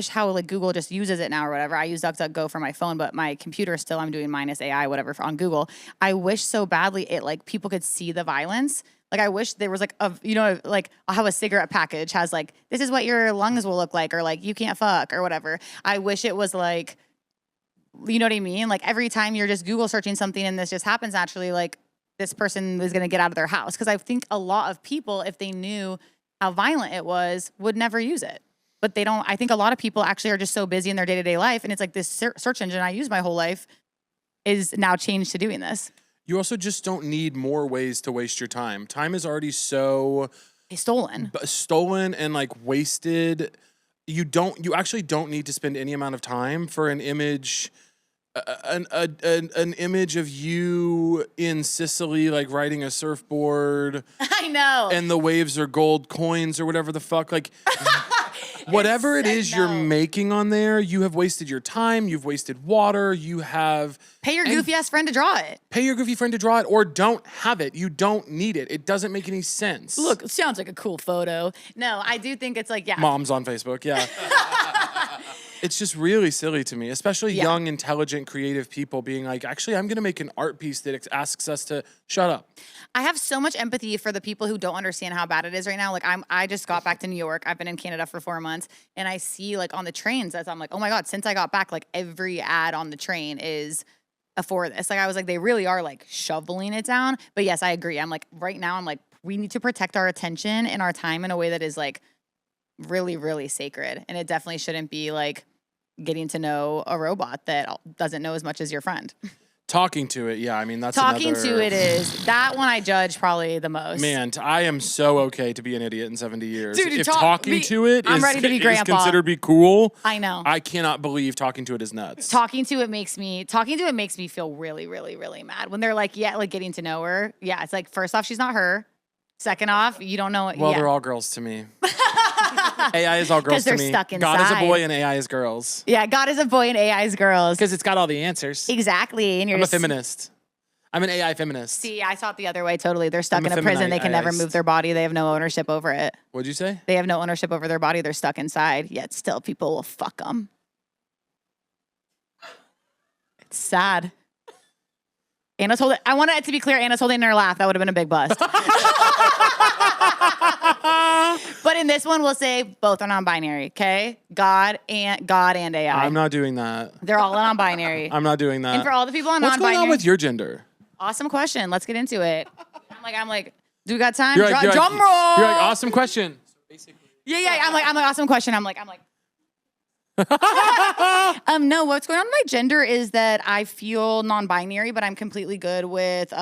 how like Google just uses it now or whatever. I use DuckDuckGo for my phone, but my computer still, I'm doing -AI, whatever, on Google. I wish so badly it like people could see the violence. Like I wish there was like like how a cigarette package has like, this is what your lungs will look like, or like you can't fuck or whatever. I wish it was like, you know what I mean? Like every time you're just Google searching something and this just happens naturally, like this person is going to get out of their house. Because I think a lot of people, if they knew how violent it was, would never use it. But they don't. I think a lot of people actually are just so busy in their day-to-day life. And it's like this search engine I use my whole life is now changed to doing this. You also just don't need more ways to waste your time. Time is already so stolen and like wasted. You actually don't need to spend any amount of time for an image, an image of you in Sicily, like riding a surfboard. I know. And the waves are gold coins or whatever the fuck. Like whatever it is you're making on there, you have wasted your time, you've wasted water, you have... Pay your goofy ass friend to draw it. Pay your goofy friend to draw it, or don't have it. You don't need it. It doesn't make any sense. Look, it sounds like a cool photo. No, I do think it's like, yeah. Moms on Facebook, yeah. It's just really silly to me, especially young, intelligent, creative people being like, actually, I'm going to make an art piece that asks us to shut up. I have so much empathy for the people who don't understand how bad it is right now. Like I just got back to New York. I've been in Canada for 4 months, and I see like on the trains, I'm like, oh my God, since I got back, like every ad on the train is for this. Like I was like, they really are like shoveling it down. But yes, I agree. I'm like, right now, I'm like, we need to protect our attention and our time in a way that is like really, really sacred. And it definitely shouldn't be like getting to know a robot that doesn't know as much as your friend. Talking to it, yeah. I mean, that's Talking to it is, that one I judge probably the most. Man, I am so okay to be an idiot in 70 years. Dude, if talking to it I'm ready to be grandpa. is considered to be cool, I know. I cannot believe talking to it is nuts. Talking to it makes me feel really, really, really mad. When they're like, yeah, like getting to know her. Yeah, it's like, first off, she's not her. Second off, you don't know. Well, they're all girls to me. AI is all girls to me. Because they're stuck inside. God is a boy and AI is girls. Yeah, God is a boy and AI is girls. Because it's got all the answers. Exactly. And I'm a feminist. I'm an AI feminist. See, I saw it the other way totally. They're stuck in a prison. They can never move their body. They have no ownership over it. What'd you say? They have no ownership over their body. They're stuck inside. Yet still people will fuck them. It's sad. Anna's holding. I wanted it to be clear. Anna's holding her laugh. That would have been a big bust. But in this one, we'll say both are non-binary. Okay, God and AI. I'm not doing that. They're all non-binary. I'm not doing that. And for all the people on what's non-binary, going on with your gender? Awesome question. Let's get into it. I'm like, do we got time? You're like, Drum roll. You're like, awesome question. Yeah. I'm like, awesome question. I'm like. No, what's going on with my gender is that I feel non-binary, but I'm completely good with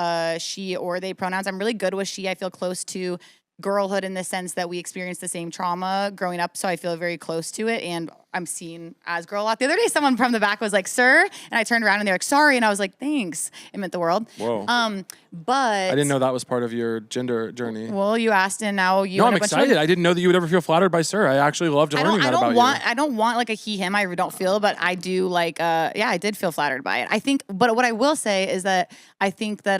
she or they pronouns. I'm really good with she. I feel close to girlhood in the sense that we experienced the same trauma growing up, so I feel very close to it, and I'm seen as girl a lot. The other day, someone from the back was like, "Sir," and I turned around and they're like, "Sorry," and I was like, "Thanks." It meant the world. Whoa. But I didn't know that was part of your gender journey. Well, you asked, and now you. No, I'm excited. I didn't know that you would ever feel flattered by "sir." I actually loved learning that about you. I don't want like a he, him. I don't feel, but I do like. I did feel flattered by it. I think, but what I will say is that I think that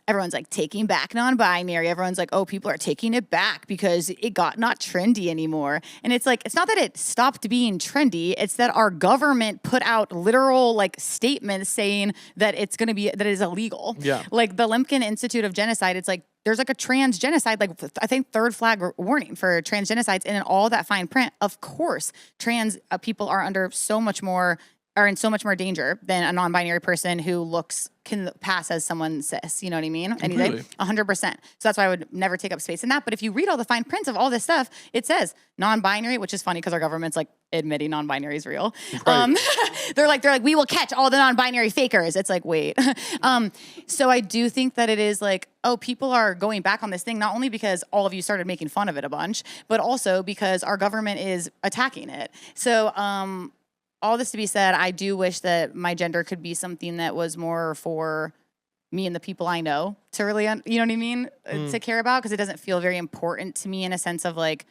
everyone's like taking back non-binary. Everyone's like, oh, people are taking it back because it got not trendy anymore. And it's like, it's not that it stopped being trendy. It's that our government put out literal like statements saying that it's going to be, that it is illegal. Yeah. Like the Lemkin Institute of Genocide, it's like, there's like a trans genocide, like I think third flag warning for trans genocides. And in all that fine print, of course, trans people are under so much more, are in so much more danger than a non-binary person who can pass as someone cis. You know what I mean? Completely. 100%. So that's why I would never take up space in that. But if you read all the fine prints of all this stuff, it says non-binary, which is funny because our government's like admitting non-binary is real. Right. They're like, we will catch all the non-binary fakers. It's like, wait. So I do think that it is like, oh, people are going back on this thing, not only because all of you started making fun of it a bunch, but also because our government is attacking it. So, all this to be said, I do wish that my gender could be something that was more for me and the people I know to really, you know what I mean, to care about, because it doesn't feel very important to me in a sense of like,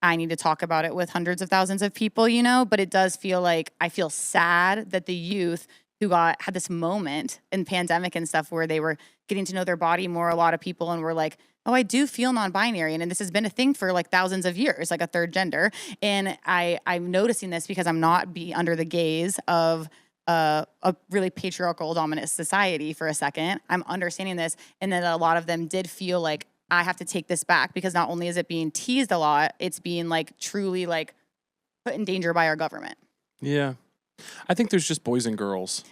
I need to talk about it with hundreds of thousands of people, you know, but it does feel like I feel sad that the youth who had this moment in pandemic and stuff where they were getting to know their body more, a lot of people, and were like, oh, I do feel non-binary. And this has been a thing for like thousands of years, like a third gender. And I'm noticing this because I'm not under the gaze of a really patriarchal dominant society for a second. I'm understanding this. And then a lot of them did feel like I have to take this back because not only is it being teased a lot, it's being like truly like put in danger by our government. Yeah. I think there's just boys and girls.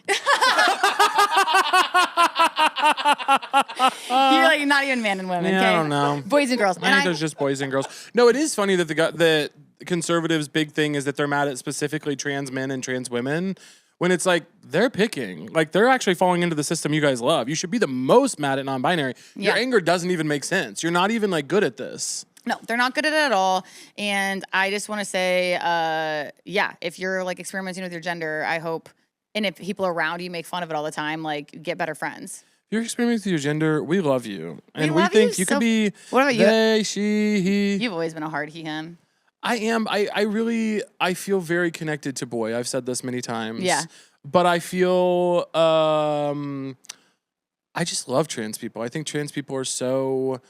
You're like not even man and women. Yeah, okay? I don't know. Boys and girls. I think there's just boys and girls. No, it is funny that the conservatives' big thing is that they're mad at specifically trans men and trans women. When it's like they're picking, like they're actually falling into the system you guys love. You should be the most mad at non-binary. Your anger doesn't even make sense. You're not even like good at this. No, they're not good at it at all. And I just want to say, if you're like experimenting with your gender, I hope, and if people around you make fun of it all the time, like get better friends. If you're experimenting with your gender, we love you. And we love think you so could be what about you? they, she, he. You've always been a hard he, him. I am. I feel very connected to boy. I've said this many times. Yeah. But I feel, I just love trans people. I think trans people are so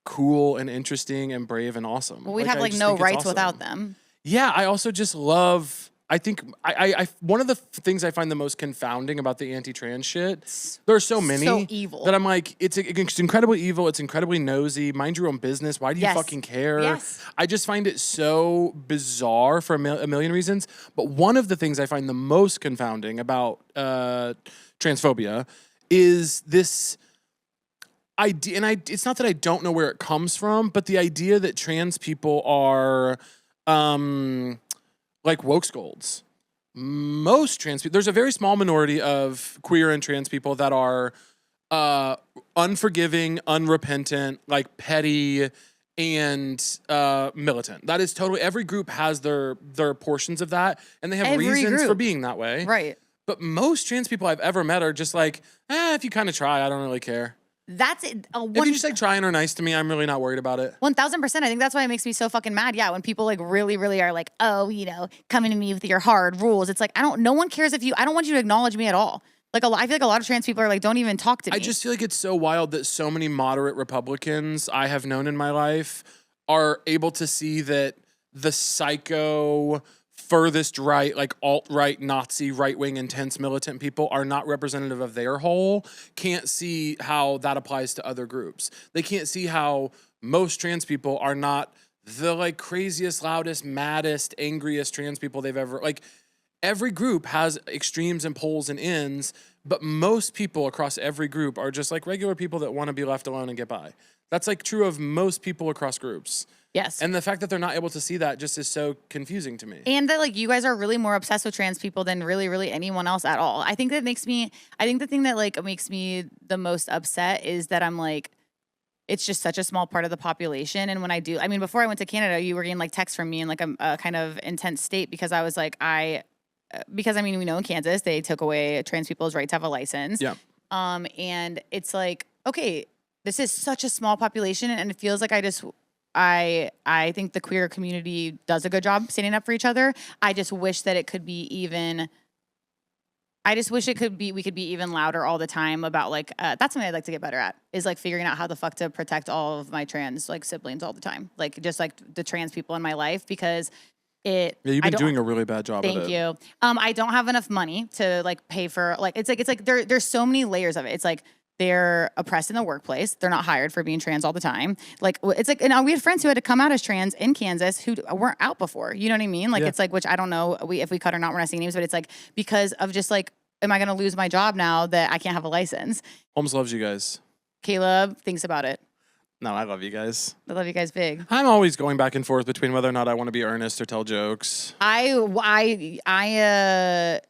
cool and interesting and brave and awesome. Well, we'd have like no rights without them. Yeah, I also just love, I think, I one of the things I find the most confounding about the anti-trans shit, there are so many so evil. that I'm like, it's incredibly evil, it's incredibly nosy, mind your own business, why do you fucking care? Yes. I just find it so bizarre for a million reasons, but one of the things I find the most confounding about transphobia is this idea, and it's not that I don't know where it comes from, but the idea that trans people are like woke scolds. Most trans people, there's a very small minority of queer and trans people that are unforgiving, unrepentant, like petty, and militant. That is totally, every group has their portions of that, and they have reasons for being that way. Right. But most trans people I've ever met are just like, if you kind of try, I don't really care. That's it. If you just like try and are nice to me, I'm really not worried about it. 1000%. I think that's why it makes me so fucking mad. Yeah, when people like really, really are like, oh, coming to me with your hard rules. It's like, no one cares I don't want you to acknowledge me at all. Like I feel like a lot of trans people are like, don't even talk to me. I just feel like it's so wild that so many moderate Republicans I have known in my life are able to see that the psycho furthest right, like alt-right, Nazi, right-wing, intense militant people are not representative of their whole, can't see how that applies to other groups. They can't see how most trans people are not the like craziest, loudest, maddest, angriest trans people they've ever, like every group has extremes and poles and ends, but most people across every group are just like regular people that want to be left alone and get by. That's like true of most people across groups. Yes. And the fact that they're not able to see that just is so confusing to me. And that like you guys are really more obsessed with trans people than really anyone else at all. I think the thing that like makes me the most upset is that I'm like, it's just such a small part of the population. And when before I went to Canada, you were getting like texts from me in like a kind of intense state because I was like, we know in Kansas, they took away trans people's right to have a license. Yeah. And it's like, okay, this is such a small population. And it feels like I think the queer community does a good job standing up for each other. I just wish that we could be even louder all the time about like, that's something I'd like to get better at is like figuring out how the fuck to protect all of my trans like siblings all the time. Like just like the trans people in my life because you've been doing a really bad job of it. Thank you. I don't have enough money to like pay for like, it's like there's so many layers of it. It's like, they're oppressed in the workplace. They're not hired for being trans all the time. Like, it's like, we had friends who had to come out as trans in Kansas who weren't out before. You know what I mean? Like, It's like, which I don't know if we cut or not, we're not saying names, but it's like, because of just like, am I going to lose my job now that I can't have a license? Holmes loves you guys. Caleb thinks about it. No, I love you guys. I love you guys big. I'm always going back and forth between whether or not I want to be earnest or tell jokes. I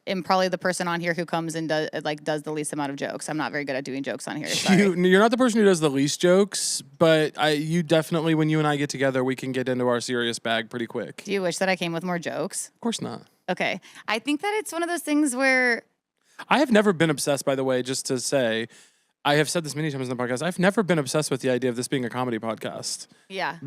am probably the person on here who comes and does the least amount of jokes. I'm not very good at doing jokes on here. Sorry. You're not the person who does the least jokes, but you definitely, when you and I get together, we can get into our serious bag pretty quick. Do you wish that I came with more jokes? Of course not. Okay. I think that it's one of those things where... I have never been obsessed, by the way, just to say... I have said this many times in the podcast. I've never been obsessed with the idea of this being a comedy podcast. Yeah.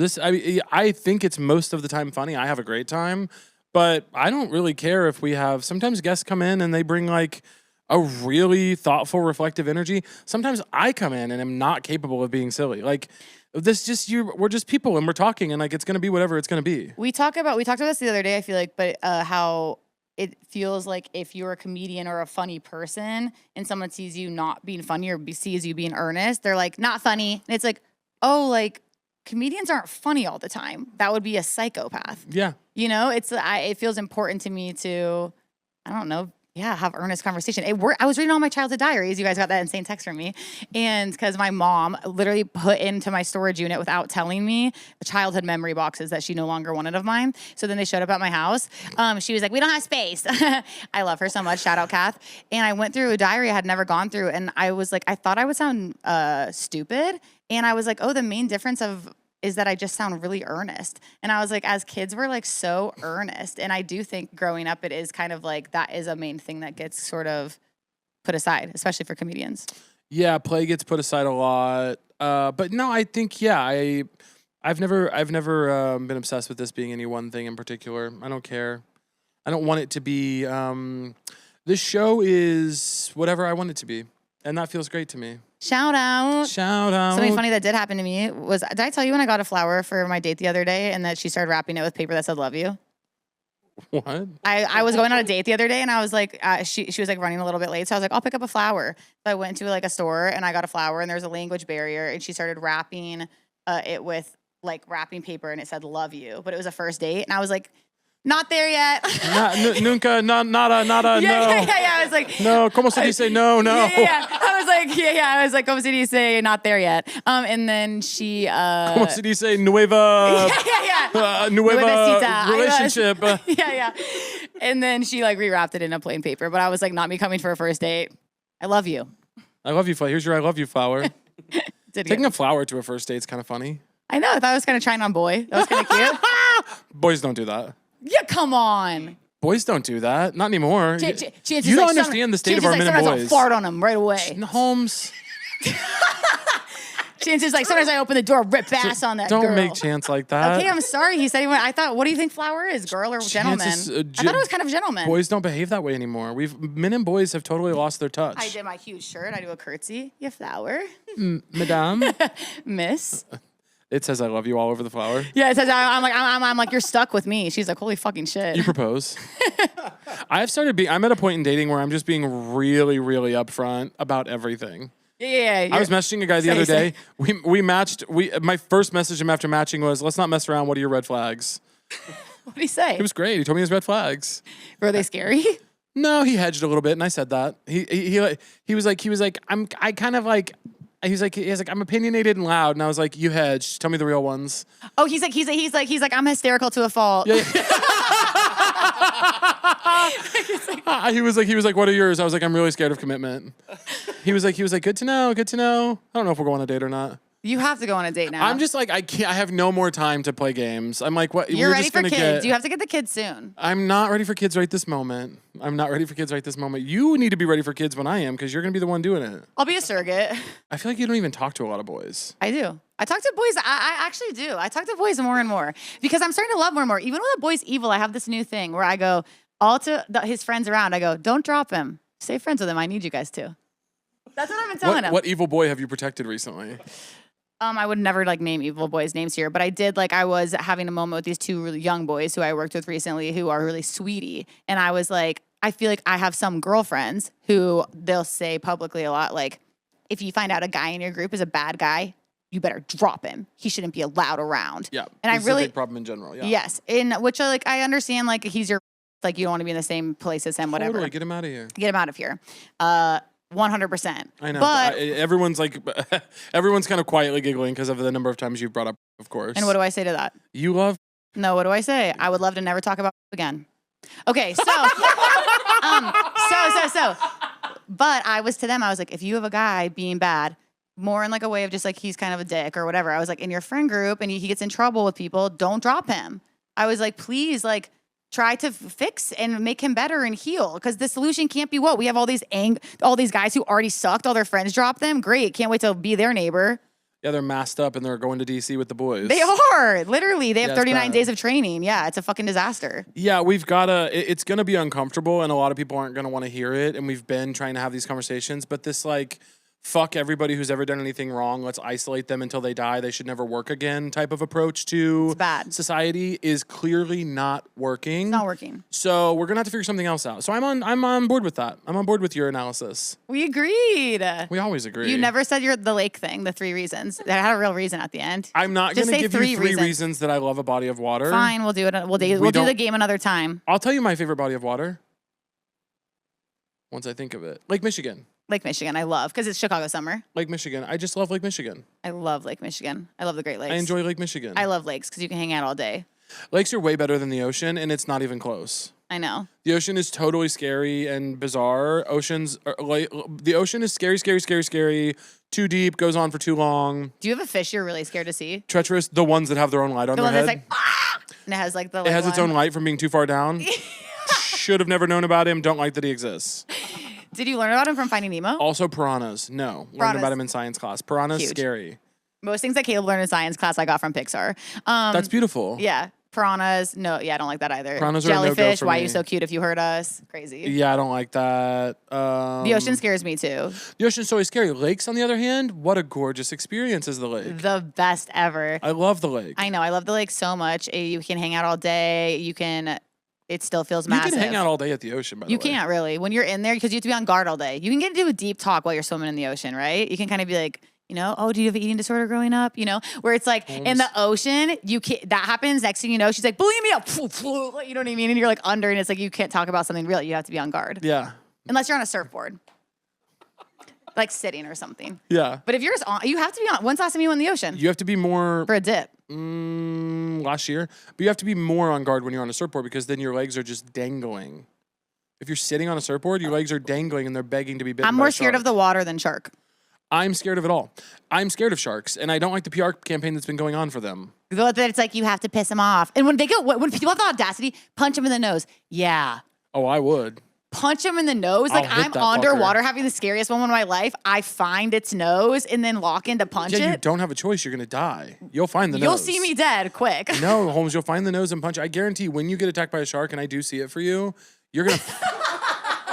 I think it's most of the time funny. I have a great time, but I don't really care if we have sometimes guests come in and they bring like a really thoughtful, reflective energy. Sometimes I come in and am not capable of being silly. Like we're just people and we're talking and like it's gonna be whatever it's gonna be. We talked about this the other day, I feel like, but how it feels like if you're a comedian or a funny person and someone sees you not being funny or sees you being earnest, they're like, not funny. And it's like, oh, like comedians aren't funny all the time. That would be a psychopath. Yeah. You know, it feels important to me to, I don't know, have earnest conversation. I was reading all my childhood diaries. You guys got that insane text from me. And because my mom literally put into my storage unit without telling me the childhood memory boxes that she no longer wanted of mine. So then they showed up at my house. She was like, we don't have space. I love her so much. Shout out, Kath. And I went through a diary I had never gone through. And I was like, I thought I would sound stupid. And I was like, oh, the main difference is that I just sound really earnest. And I was like, as kids, we're like so earnest. And I do think growing up, it is kind of like that is a main thing that gets sort of put aside, especially for comedians. Yeah, play gets put aside a lot. But no, I think, I've never been obsessed with this being any one thing in particular. I don't care. I don't want it to be, this show is whatever I want it to be. And that feels great to me. Shout out. Something funny that did happen to me was, did I tell you when I got a flower for my date the other day and that she started wrapping it with paper that said love you? What? I was going on a date the other day and I was like, she was like running a little bit late. So I was like, I'll pick up a flower. So I went to like a store and I got a flower and there's a language barrier and she started wrapping it with like wrapping paper and it said love you. But it was a first date and I was like, not there yet. Nunca, nada, no. Yeah. I was like, no, como se dice no. Yeah. I was like, como se dice not there yet. And then she, como se dice nueva. Nueva relationship. Yeah. And then she like rewrapped it in a plain paper. But I was like, not me coming for a first date. I love you. I love you flower. Here's your I love you flower. Taking a flower to a first date is kind of funny. I know. I thought I was kind of trying on boy. That was kind of cute. Boys don't do that. Yeah, come on. Boys don't do that. Not anymore. You don't understand the state of our men and boys. I'll fart on them right away. Holmes. Chance is like, sometimes I open the door, rip ass on that girl. Don't make Chance like that. Okay, I'm sorry. He said he went, I thought, what do you think flower is, girl or gentleman? I thought it was kind of gentleman. Boys don't behave that way anymore. Men and boys have totally lost their touch. I did my huge shirt. I do a curtsy. You flower. Madame. Miss. It says I love you all over the flower. Yeah, it says I'm like you're stuck with me. She's like, holy fucking shit. You propose. I'm at a point in dating where I'm just being really, really upfront about everything. Yeah. I was messaging a guy the other day. We matched. My first message him after matching was, "Let's not mess around. What are your red flags?" What did he say? He was great. He told me his red flags. Were they scary? No, he hedged a little bit, and I said that. He was like, I kind of like. he's like, I'm opinionated and loud, and I was like, you hedged. Tell me the real ones. Oh, he's like, I'm hysterical to a fault. Yeah. He was like, what are yours? I was like, I'm really scared of commitment. He was like, good to know. I don't know if we're going on a date or not. You have to go on a date now. I'm just like, I have no more time to play games. I'm like, what? You're ready for kids. You have to get the kids soon. I'm not ready for kids right this moment. You need to be ready for kids when I am, because you're going to be the one doing it. I'll be a surrogate. I feel like you don't even talk to a lot of boys. I do. I talk to boys. I actually do. I talk to boys more and more because I'm starting to love more and more. Even when a boy's evil, I have this new thing where I go all to his friends around. I go, don't drop him. Stay friends with him. I need you guys too. That's what I've been telling him. What evil boy have you protected recently? I would never like name evil boys' names here, but I did. Like, I was having a moment with these two really young boys who I worked with recently who are really sweetie. And I was like, I feel like I have some girlfriends who they'll say publicly a lot, like, if you find out a guy in your group is a bad guy, you better drop him. He shouldn't be allowed around. Yeah. And I really, a big problem in general. Yeah. Yes. In which, like, I understand, like, he's your, like, you don't want to be in the same place as him, whatever. Totally. Get him out of here. 100%. I know. But everyone's like, everyone's kind of quietly giggling because of the number of times you've brought up, of course. And what do I say to that? You love. No, what do I say? I would love to never talk about again. Okay, so, but I was to them, I was like, if you have a guy being bad, more in like a way of just like, he's kind of a dick or whatever. I was like, in your friend group and he gets in trouble with people, don't drop him. I was like, please, like, try to fix and make him better and heal. Because the solution can't be what? We have all these guys who already sucked, all their friends dropped them. Great, can't wait to be their neighbor. Yeah, they're masked up and they're going to DC with the boys. They are, literally. They have 39 bad. days of training. Yeah, it's a fucking disaster. Yeah, we've got to, it's going to be uncomfortable and a lot of people aren't going to want to hear it. And we've been trying to have these conversations, but this like, fuck everybody who's ever done anything wrong. Let's isolate them until they die. They should never work again type of approach to society is clearly not working. It's not working. So we're going to have to figure something else out. So I'm on board with that. I'm on board with your analysis. We agreed. We always agree. You never said the lake thing, the 3 reasons. That had a real reason at the end. I'm not going to give you 3 reasons that I love a body of water. Fine, we'll do it. We'll do the game another time. I'll tell you my favorite body of water once I think of it. Lake Michigan. Lake Michigan, I love, because it's Chicago summer. Lake Michigan. I just love Lake Michigan. I love Lake Michigan. I love the Great Lakes. I enjoy Lake Michigan. I love lakes because you can hang out all day. Lakes are way better than the ocean, and it's not even close. I know. The ocean is totally scary and bizarre. The ocean is scary, scary, scary, scary. Too deep, goes on for too long. Do you have a fish you're really scared to see? Treacherous, the ones that have their own light on their head. The one that's like, ah! And it has like the. It has its own light from being too far down. Should have never known about him. Don't like that he exists. Did you learn about him from Finding Nemo? Also piranhas. No. Learned about him in science class. Piranhas, huge. Scary. Most things that Caleb learned in science class I got from Pixar. That's beautiful. Yeah. Piranhas. No, yeah, I don't like that either. Piranhas Jellyfish, are a no-go for why me. are you so cute if you hurt us? Crazy. Yeah, I don't like that. The ocean scares me too. The ocean's always scary. Lakes, on the other hand, what a gorgeous experience is the lake. The best ever. I love the lake. I know. I love the lake so much. You can hang out all day. You can... It still feels massive. You can hang out all day at the ocean, by the way. You can't really. When you're in there, because you have to be on guard all day. You can get into a deep talk while you're swimming in the ocean, right? You can kind of be like, you know, oh, do you have an eating disorder growing up? You know, where it's like in the ocean, that happens. Next thing you know, she's like, bulimia. You know what I mean? And you're like under, and it's like you can't talk about something real. You have to be on guard. Yeah. Unless you're on a surfboard. Like sitting or something. Yeah. But if you're just on, you have to be on. When's the last time you went in the ocean? You have to be more... For a dip. Last year. But you have to be more on guard when you're on a surfboard because then your legs are just dangling. If you're sitting on a surfboard, your legs are dangling and they're begging to be bitten. I'm more scared of the water than shark. I'm scared of it all. I'm scared of sharks, and I don't like the PR campaign that's been going on for them. It's like you have to piss them off. And when people have the audacity, punch them in the nose. Yeah. Oh, I would. Punch him in the nose. Like I'm underwater having the scariest moment of my life. I find its nose and then lock in to punch it. Yeah, you don't have a choice. You're going to die. You'll find the nose. You'll see me dead quick. No, Holmes, you'll find the nose and punch it. I guarantee when you get attacked by a shark, and I do see it for you, you're going to...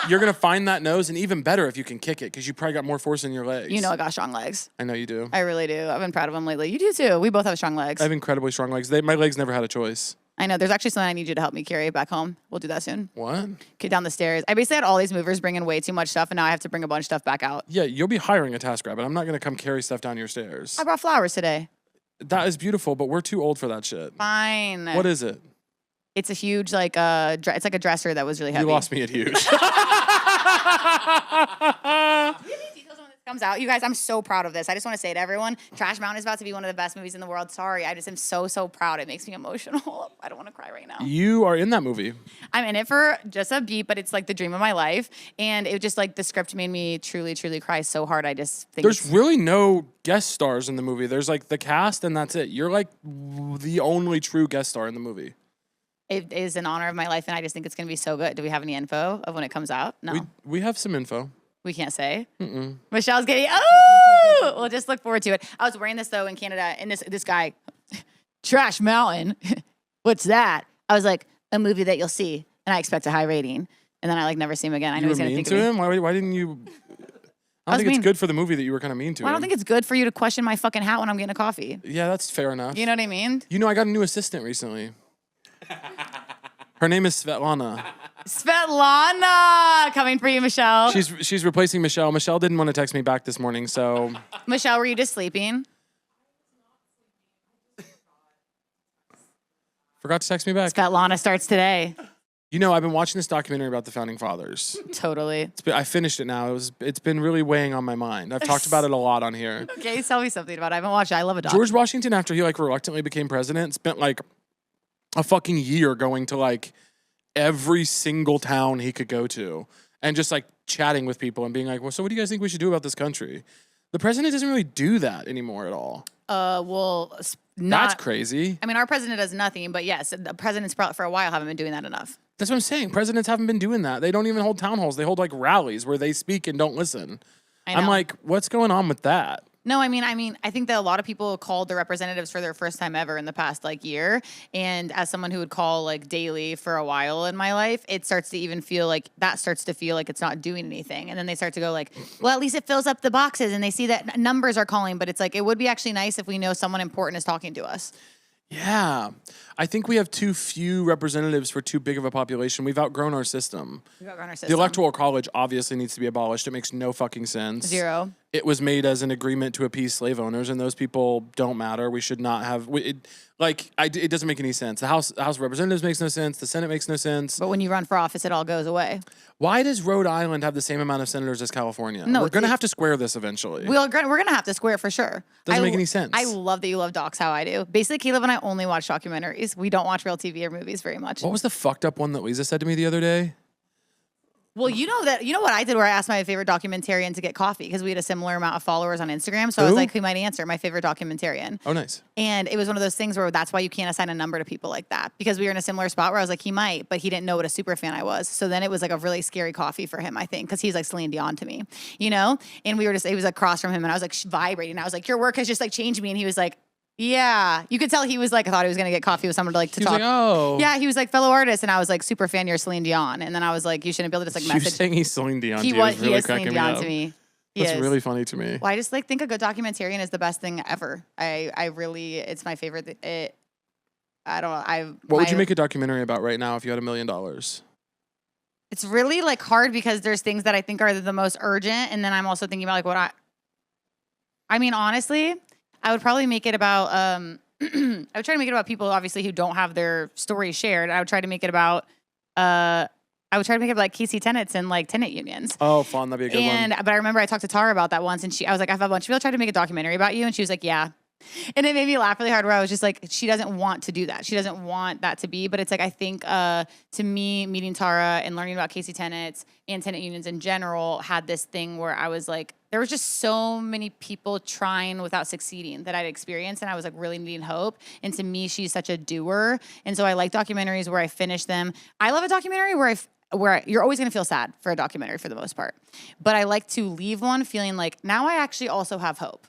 You're going to find that nose, and even better if you can kick it, because you probably got more force in your legs. You know I got strong legs. I know you do. I really do. I've been proud of them lately. You do too. We both have strong legs. I have incredibly strong legs. My legs never had a choice. I know. There's actually something I need you to help me carry back home. We'll do that soon. What? Get down the stairs. I basically had all these movers bringing way too much stuff, and now I have to bring a bunch of stuff back out. Yeah, you'll be hiring a TaskRabbit. I'm not going to come carry stuff down your stairs. I brought flowers today. That is beautiful, but we're too old for that shit. Fine. What is it? It's a huge, like, it's like a dresser that was really heavy. You lost me at huge. comes out. You guys, I'm so proud of this. I just want to say to everyone, Trash Mountain is about to be one of the best movies in the world. Sorry, I just am so proud. It makes me emotional. I don't want to cry right now. You are in that movie. I'm in it for just a beat, but it's like the dream of my life. And it just like the script made me truly cry so hard. I just think There's really no guest stars in the movie. There's like the cast and that's it. You're like the only true guest star in the movie. it is an honor of my life, and I just think it's going to be so good. Do we have any info of when it comes out? No. We have some info. We can't say. Mm-mm. Michelle's getting, oh! We'll just look forward to it. I was wearing this, though, in Canada, and this guy, Trash Mountain, what's that? I was like, a movie that you'll see, and I expect a high rating. And then I, like, never see him again. I know You were he's going to mean think to of me. him? Why didn't you... I don't think it's good for the movie that you were kind of mean to him. I don't think it's good for you to question my fucking hat when I'm getting a coffee. Yeah, that's fair enough. You know what I mean? You know, I got a new assistant recently. Her name is Svetlana. Svetlana! Coming for you, Michelle. She's replacing Michelle. Michelle didn't want to text me back this morning, so... Michelle, were you just sleeping? Forgot to text me back. Svetlana starts today. You know, I've been watching this documentary about the Founding Fathers. Totally. I finished it now. It's been really weighing on my mind. I've talked about it a lot on here. Okay, tell me something about it. I haven't watched it. I love a doc. George Washington, after he like reluctantly became president, spent like a fucking year going to like every single town he could go to and just like chatting with people and being like, well, so what do you guys think we should do about this country? The president doesn't really do that anymore at all. Not. That's crazy. I mean, our president does nothing, but yes, the presidents for a while haven't been doing that enough. That's what I'm saying. Presidents haven't been doing that. They don't even hold town halls. They hold like rallies where they speak and don't listen. I'm like, what's going on with that? No, I mean, I think that a lot of people called their representatives for their first time ever in the past like year. And as someone who would call like daily for a while in my life, it starts to even feel like it's not doing anything. And then they start to go like, well, at least it fills up the boxes and they see that numbers are calling, but it's like, it would be actually nice if we know someone important is talking to us. Yeah. I think we have too few representatives for too big of a population. We've outgrown our system. The Electoral College obviously needs to be abolished. It makes no fucking sense. Zero. It was made as an agreement to appease slave owners, and those people don't matter. We should not have... It doesn't make any sense. The House of Representatives makes no sense. The Senate makes no sense. But when you run for office, it all goes away. Why does Rhode Island have the same amount of senators as California? No, we're going to have to square this eventually. We're going to have to square it for sure. Doesn't make any sense. I love that you love docs how I do. Basically, Caleb and I only watch documentaries. We don't watch real TV or movies very much. What was the fucked up one that Lisa said to me the other day? Well, you know what I did where I asked my favorite documentarian to get coffee because we had a similar amount of followers on Instagram. So I was like, who might answer? My favorite documentarian. Oh, nice. And it was one of those things where that's why you can't assign a number to people like that because we were in a similar spot where I was like, he might, but he didn't know what a super fan I was. So then it was like a really scary coffee for him, I think, because he's like Celine Dion to me, you know? And it was across from him and I was like vibrating. I was like, your work has just like changed me. And he was like, yeah, you could tell he was like, I thought he was going to get coffee with someone to talk. Like, oh. Yeah, he was like, fellow artist. And I was like, super fan, you're Celine Dion. And then I was like, you shouldn't be able to just like message. You're saying he's Celine Dion He to you is really is Celine cracking Dion me up. to me. That's really funny to me. Well, I just like think a good documentarian is the best thing ever. I really, it's my favorite. What would you make a documentary about right now if you had $1 million? It's really like hard because there's things that I think are the most urgent. And then I'm also thinking about like I mean, honestly, I would probably make it about, I would try to make it about people obviously who don't have their stories shared. I would try to make it about, like Casey tenants and like tenant unions. Oh, fun. That'd be a good one. But I remember I talked to Tara about that once and I was like, I've had a bunch of people try to make a documentary about you. And she was like, yeah. And it made me laugh really hard where I was just like, she doesn't want to do that. She doesn't want that to be. But it's like, I think to me, meeting Tara and learning about Casey tenants and tenant unions in general had this thing where I was like, there was just so many people trying without succeeding that I'd experienced. And I was like really needing hope. And to me, she's such a doer. And so I like documentaries where I finish them. I love a documentary where you're always going to feel sad for a documentary for the most part. But I like to leave one feeling like now I actually also have hope.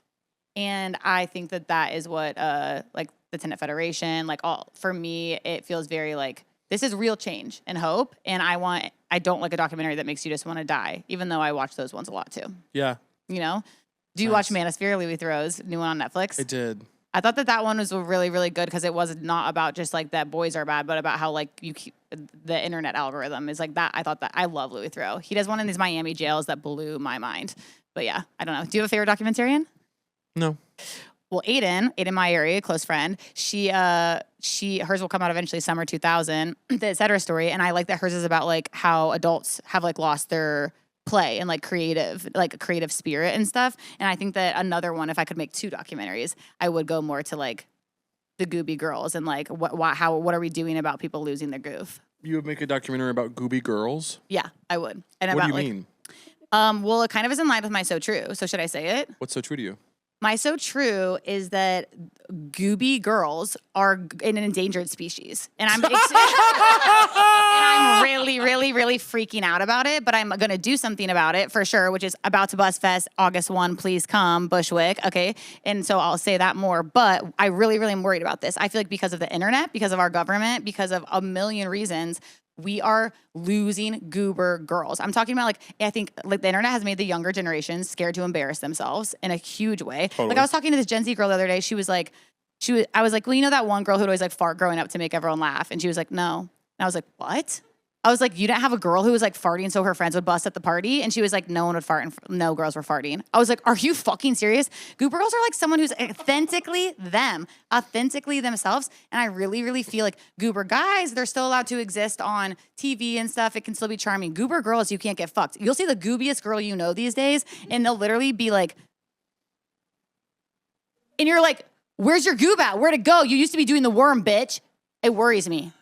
And I think that is what, like the Tenant Federation, like for me, it feels very like this is real change and hope. And I don't like a documentary that makes you just want to die, even though I watch those ones a lot too. Yeah. You know? Do you watch Manosphere, Louis Theroux's new one on Netflix? I did. I thought that one was really, really good because it was not about just like that boys are bad, but about how like you keep the internet algorithm is like that. I thought that I love Louis Theroux. He does one in these Miami jails that blew my mind. But yeah, I don't know. Do you have a favorite documentarian? No. Well, Aiden, my area, a close friend, hers will come out eventually summer 2000, the et cetera story. And I like that hers is about like how adults have like lost their play and like a creative spirit and stuff. And I think that another one, if I could make 2 documentaries, I would go more to like the gooby girls and like what are we doing about people losing their goof? You would make a documentary about gooby girls? Yeah, I would. And What about do you mean? Well, it kind of is in line with my So True. So should I say it? What's so true to you? My So True is that gooby girls are an endangered species. And I'm really, really, really freaking out about it, but I'm going to do something about it for sure, which is About to Bust Fest, August 1, please come, Bushwick, okay? And so I'll say that more, but I really, really am worried about this. I feel like because of the internet, because of our government, because of a million reasons, we are losing goober girls. I'm talking about like, I think like the internet has made the younger generation scared to embarrass themselves in a huge way. Totally. Like I was talking to this Gen Z girl the other day. I was like, well, you know that one girl who'd always like fart growing up to make everyone laugh? And she was like, no. And I was like, what? I was like, you didn't have a girl who was like farting so her friends would bust at the party? And she was like, no one would fart and no girls were farting. I was like, are you fucking serious? Goober girls are like someone who's authentically themselves. And I really, really feel like goober guys, they're still allowed to exist on TV and stuff. It can still be charming. Goober girls, you can't get fucked. You'll see the goobiest girl you know these days, and they'll literally be like, and you're like, where's your goob at? Where'd it go? You used to be doing the worm, bitch. It worries me.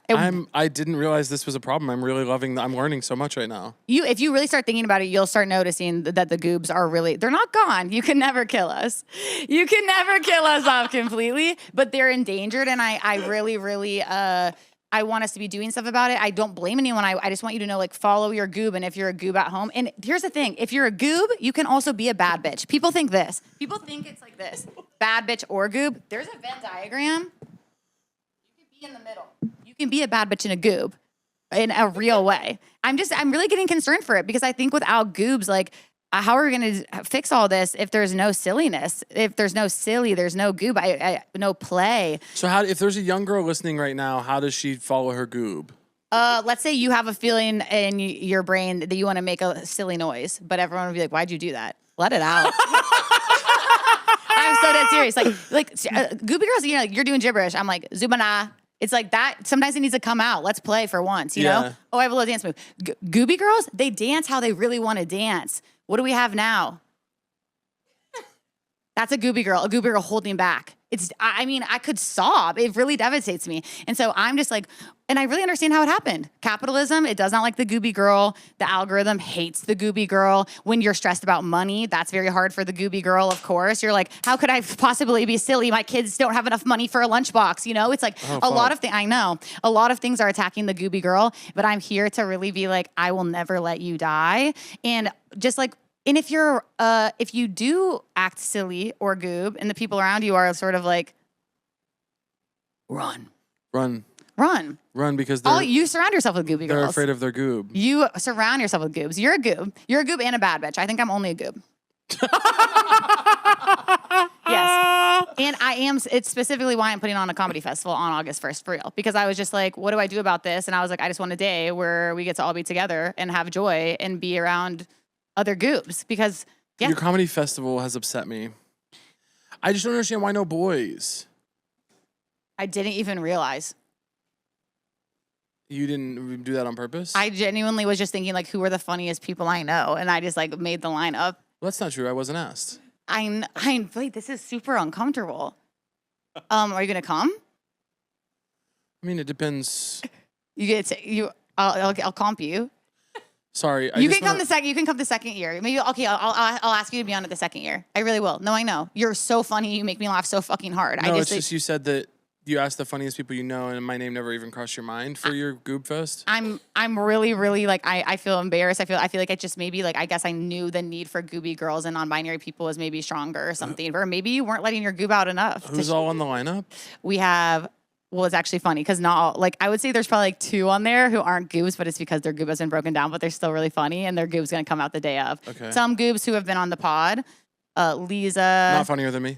I didn't realize this was a problem. I'm really loving I'm learning so much right now. If you really start thinking about it, you'll start noticing that the goobs are really, they're not gone. You can never kill us. You can never kill us off completely, but they're endangered. And I really, really, I want us to be doing stuff about it. I don't blame anyone. I just want you to know, like, follow your goob. And if you're a goob at home, and here's the thing, if you're a goob, you can also be a bad bitch. People think this. People think it's like this, bad bitch or goob. There's a Venn diagram. You can be in the middle. You can be a bad bitch and a goob in a real way. I'm really getting concerned for it because I think without goobs, like, how are we going to fix all this if there's no silliness? If there's no silly, there's no goob, no play. So if there's a young girl listening right now, how does she follow her goob? Let's say you have a feeling in your brain that you want to make a silly noise, but everyone would be like, why'd you do that? Let it out. I'm so dead serious. Like gooby girls, you know, you're doing gibberish. I'm like, Zubana. It's like that. Sometimes it needs to come out. Let's play for once, you know? Oh, I have a little dance move. Gooby girls, they dance how they really want to dance. What do we have now? That's a gooby girl holding back. I could sob. It really devastates me. And so I'm just like, and I really understand how it happened. Capitalism, it does not like the gooby girl. The algorithm hates the gooby girl. When you're stressed about money, that's very hard for the gooby girl, of course. You're like, how could I possibly be silly? My kids don't have enough money for a lunchbox. You know, it's like a lot of things. I know a lot of things are attacking the gooby girl, but I'm here to really be like, I will never let you die. And just like, and if you do act silly or goob and the people around you are sort of like, run. Because you surround yourself with gooby girls. They're afraid of their goob. You surround yourself with goobs. You're a goob. You're a goob and a bad bitch. I think I'm only a goob. Yes. And I am, it's specifically why I'm putting on a comedy festival on August 1st for real. Because I was just like, what do I do about this? And I was like, I just want a day where we get to all be together and have joy and be around other goobs, because Your comedy festival has upset me. I just don't understand why no boys. I didn't even realize. You didn't do that on purpose? I genuinely was just thinking like, who are the funniest people I know? And I just like made the line up. Well, that's not true. I wasn't asked. Wait, this is super uncomfortable. Are you gonna come? I mean, it depends. I'll comp you. Sorry, You can come the second year. Maybe I'll ask you to be on it the second year. I really will. No, I know you're so funny. You make me laugh so fucking hard. No, it's just you said that you asked the funniest people you know, and my name never even crossed your mind for your Goob Fest. I'm really, really like I feel embarrassed. I feel like I just maybe like I guess I knew the need for gooby girls and non-binary people was maybe stronger or something, or maybe you weren't letting your goob out enough. Who's all on the lineup? We have. Well, it's actually funny because not all, like I would say there's probably like 2 on there who aren't goobs, but it's because their goob has been broken down, but they're still really funny and their goob's gonna come out the day of. Okay. Some goobs who have been on the pod. Lisa. Not funnier than me.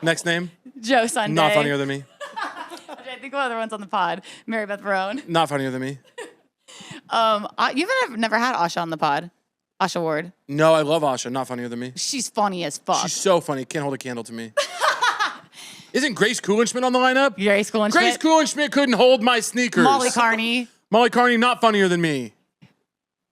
Next name. Joe Sunday. Not funnier than me. I think one other one's on the pod. Mary Beth Barone. Not funnier than me. You've never had Asha on the pod. Asha Ward. No, I love Asha. Not funnier than me. She's funny as fuck. She's so funny. Can't hold a candle to me. Isn't Grace Kulenschmidt on the lineup? Grace Kulenschmidt. Grace Kulenschmidt couldn't hold my sneakers. Molly Carney. Molly Carney, not funnier than me.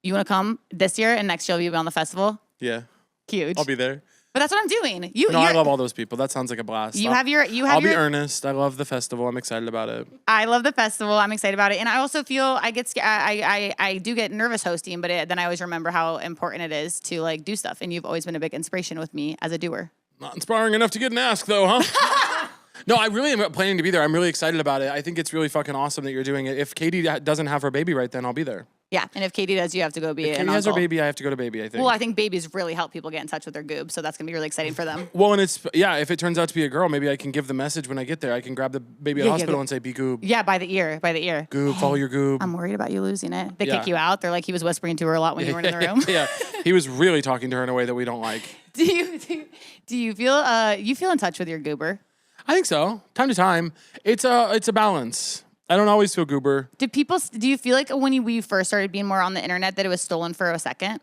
You want to come this year and next year you'll be on the festival? Yeah. Huge. I'll be there. But that's what I'm doing. No, I love all those people. That sounds like a blast. I'll be earnest. I love the festival. I'm excited about it. I love the festival. I'm excited about it. And I also feel I get scared. I do get nervous hosting, but then I always remember how important it is to like do stuff. And you've always been a big inspiration with me as a doer. Not inspiring enough to get an ask though, huh? No, I really am planning to be there. I'm really excited about it. I think it's really fucking awesome that you're doing it. If Katie doesn't have her baby right then, I'll be there. Yeah, and if Katie does, you have to go be if an Katie uncle. has her baby, I have to go to baby, I think. Well, I think babies really help people get in touch with their goob, so that's going to be really exciting for them. Well, and if it turns out to be a girl, maybe I can give the message when I get there. I can grab the baby at the hospital and say, be goob. Yeah, by the ear. Goob, follow your goob. I'm worried about you losing it. They kick you out. They're like, he was whispering to her a lot when you weren't in the room. Yeah, he was really talking to her in a way that we don't like. Do you feel you feel in touch with your goober? I think so. Time to time. It's a balance. I don't always feel goober. Do you feel like when we first started being more on the internet that it was stolen for a second?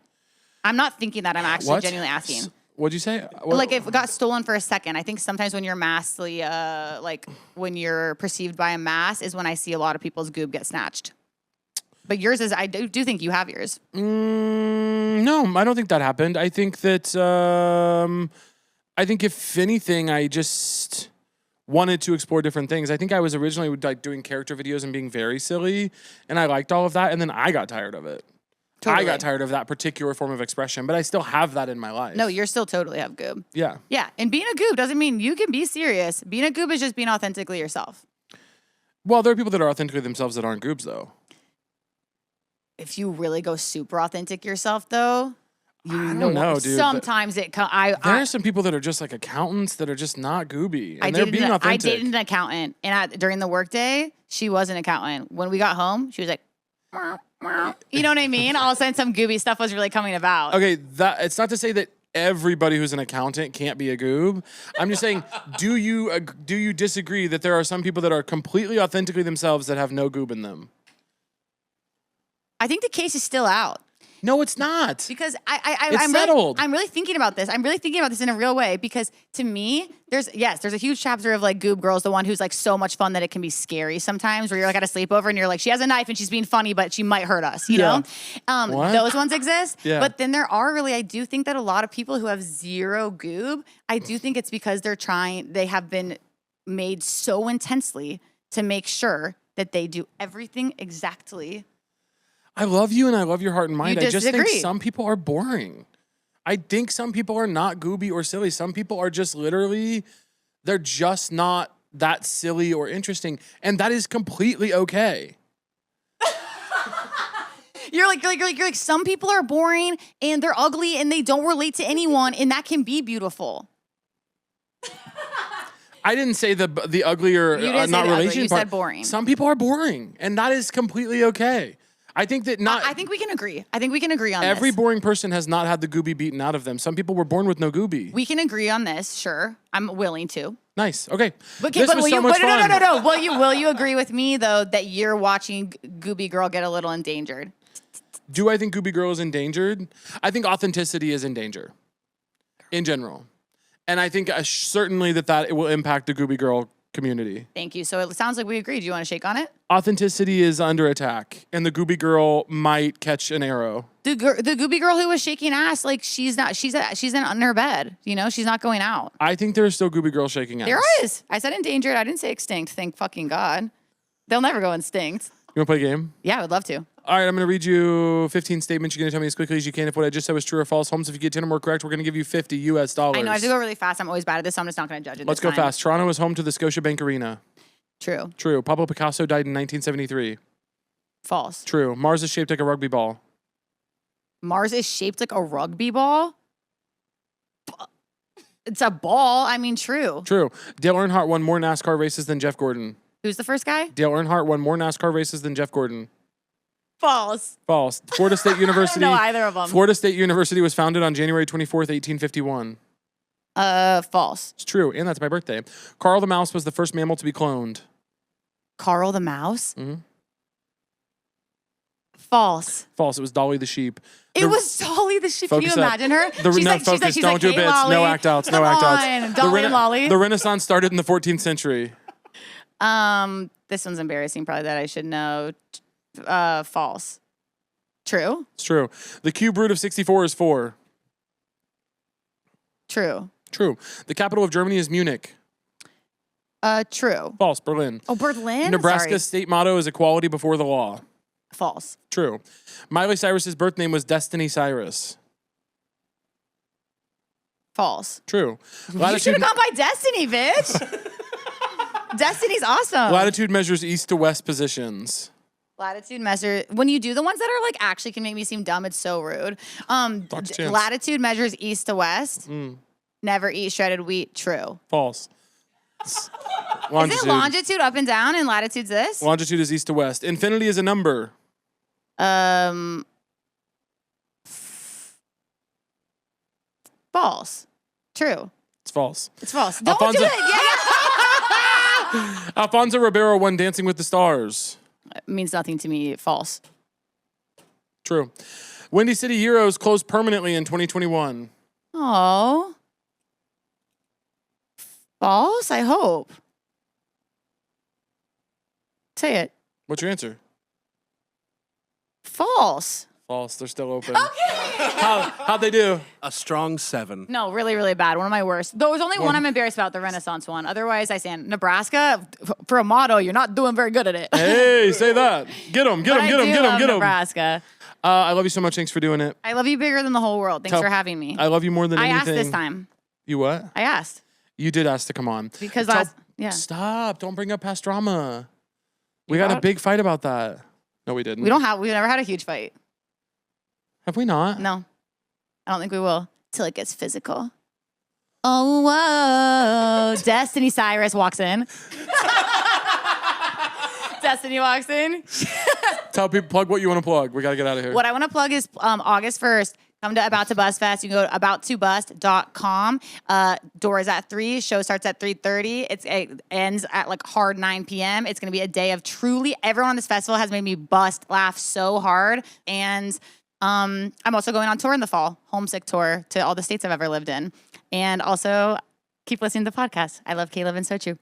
I'm not thinking that. I'm actually genuinely asking. What'd you say? Like if it got stolen for a second. I think sometimes when you're massively, like when you're perceived by a mass is when I see a lot of people's goob get snatched. But yours is, I do think you have yours. No, I don't think that happened. I think that, I think if anything, I just wanted to explore different things. I think I was originally like doing character videos and being very silly, and I liked all of that, and then I got tired of it. Totally. I got tired of that particular form of expression, but I still have that in my life. No, you're still totally have goob. Yeah. Yeah, and being a goob doesn't mean you can be serious. Being a goob is just being authentically yourself. Well, there are people that are authentically themselves that aren't goobs, though. If you really go super authentic yourself, though, I don't know, dude. Sometimes there are some people that are just like accountants that are just not gooby, and they're being authentic. I dated an accountant, and during the workday, she was an accountant. When we got home, she was like, "Meow, meow." You know what I mean? All of a sudden, some gooby stuff was really coming about. Okay, it's not to say that everybody who's an accountant can't be a goob. I'm just saying, do you disagree that there are some people that are completely authentically themselves that have no goob in them? I think the case is still out. No, it's not. Because I'm settled. I'm really thinking about this. I'm really thinking about this in a real way because to me, there's a huge chapter of like goob girls, the one who's like so much fun that it can be scary sometimes where you're like at a sleepover and you're like, she has a knife and she's being funny, but she might hurt us, you know? Those ones exist. Yeah. But then there are really, I do think that a lot of people who have zero goob, I do think it's because they have been made so intensely to make sure that they do everything exactly. I love you and I love your heart and mind. I just think disagree. some people are boring. I think some people are not gooby or silly. Some people are just literally, they're just not that silly or interesting. And that is completely okay. You're like, some people are boring and they're ugly and they don't relate to anyone, and that can be beautiful. I didn't say the ugly or not relation You part. said boring. Some people are boring, and that is completely okay. I think that I think we can agree. I think we can agree on every this. boring person has not had the gooby beaten out of them. Some people were born with no gooby. We can agree on this, sure. I'm willing to. Nice. Okay. But This was so much fun. No. Will you agree with me though that you're watching Gooby Girl get a little endangered? Do I think Gooby Girl is endangered? I think authenticity is in danger, in general, and I think certainly that it will impact the Gooby Girl community. Thank you. So it sounds like we agree. Do you want to shake on it? Authenticity is under attack, and the Gooby Girl might catch an arrow. The Gooby Girl who was shaking ass, like she's in her bed. You know, she's not going out. I think there's still Gooby Girl shaking ass. There is. I said endangered. I didn't say extinct. Thank fucking God. They'll never go extinct. You want to play a game? Yeah, I would love to. All right, I'm going to read you 15 statements. You're going to tell me as quickly as you can if what I just said was true or false. Holmes, if you get 10 or more correct, we're going to give you $50 US. I know I have to go really fast. I'm always bad at this, so I'm just not going to judge it. Let's go fast. Toronto is home to the Scotiabank Arena. True. True. Pablo Picasso died in 1973. False. True. Mars is shaped like a rugby ball. Mars is shaped like a rugby ball? It's a ball. I mean, true. True. Dale Earnhardt won more NASCAR races than Jeff Gordon. Who's the first guy? Dale Earnhardt won more NASCAR races than Jeff Gordon. False. False. Florida State University. I don't know either of them. Florida State University was founded on January 24th, 1851. False. It's true, and that's my birthday. Carl the mouse was the first mammal to be cloned. Carl the mouse? Mm-hmm. False. False. It was Dolly the sheep. It was Dolly the sheep. Can you imagine her? She's don't do bits. Lolly. No act outs. No act outs. Dolly and Lolly. The Renaissance started in the 14th century. This one's embarrassing. Probably that I should know. False. True. It's true. The cube root of 64 is 4. True. True. The capital of Germany is Munich. True. False. Berlin. Oh, Berlin? Nebraska's state motto is equality before the law. False. True. Miley Cyrus's birth name was Destiny Cyrus. False. True. You should have gone by Destiny, bitch. Destiny's awesome. Latitude measures east to west positions. Latitude measure. When you do the ones that are like actually can make me seem dumb, it's so rude. Latitude measures east to west. Never eat shredded wheat. True. False. Longitude. Is it longitude up and down and latitude's this? Longitude is east to west. Infinity is a number. False. True. It's false. It's false. Don't do it. Yeah. Alfonso Ribeiro won Dancing with the Stars. It means nothing to me. False. True. Windy City Heroes closed permanently in 2021. Oh. False, I hope. Say it. What's your answer? False. False. They're still open. Okay. How'd they do? A strong 7. No, really, really bad. One of my worst. There was only one I'm embarrassed about, the Renaissance one. Otherwise, I stand. Nebraska, for a motto, you're not doing very good at it. Hey, say that. Get him. Nebraska. I love you so much. Thanks for doing it. I love you bigger than the whole world. Thanks for having me. I love you more than anything. I asked this time. You what? I asked. You did ask to come on. Because yeah. Stop. Don't bring up past drama. We got a big fight about that. No, we didn't. We've never had a huge fight. Have we not? No. I don't think we will. Till it gets physical. Oh, whoa. Destiny Cyrus walks in. Destiny walks in. Tell people, plug what you want to plug. We got to get out of here. What I want to plug is August 1st. Come to About to Bust Fest. You can go to abouttobust.com. Doors at 3. Show starts at 3:30. It ends at like hard 9 p.m. It's going to be a day of truly everyone on this festival has made me bust, laugh so hard. And I'm also going on tour in the fall, homesick tour to all the states I've ever lived in. And also keep listening to the podcast. I love Caleb and So True.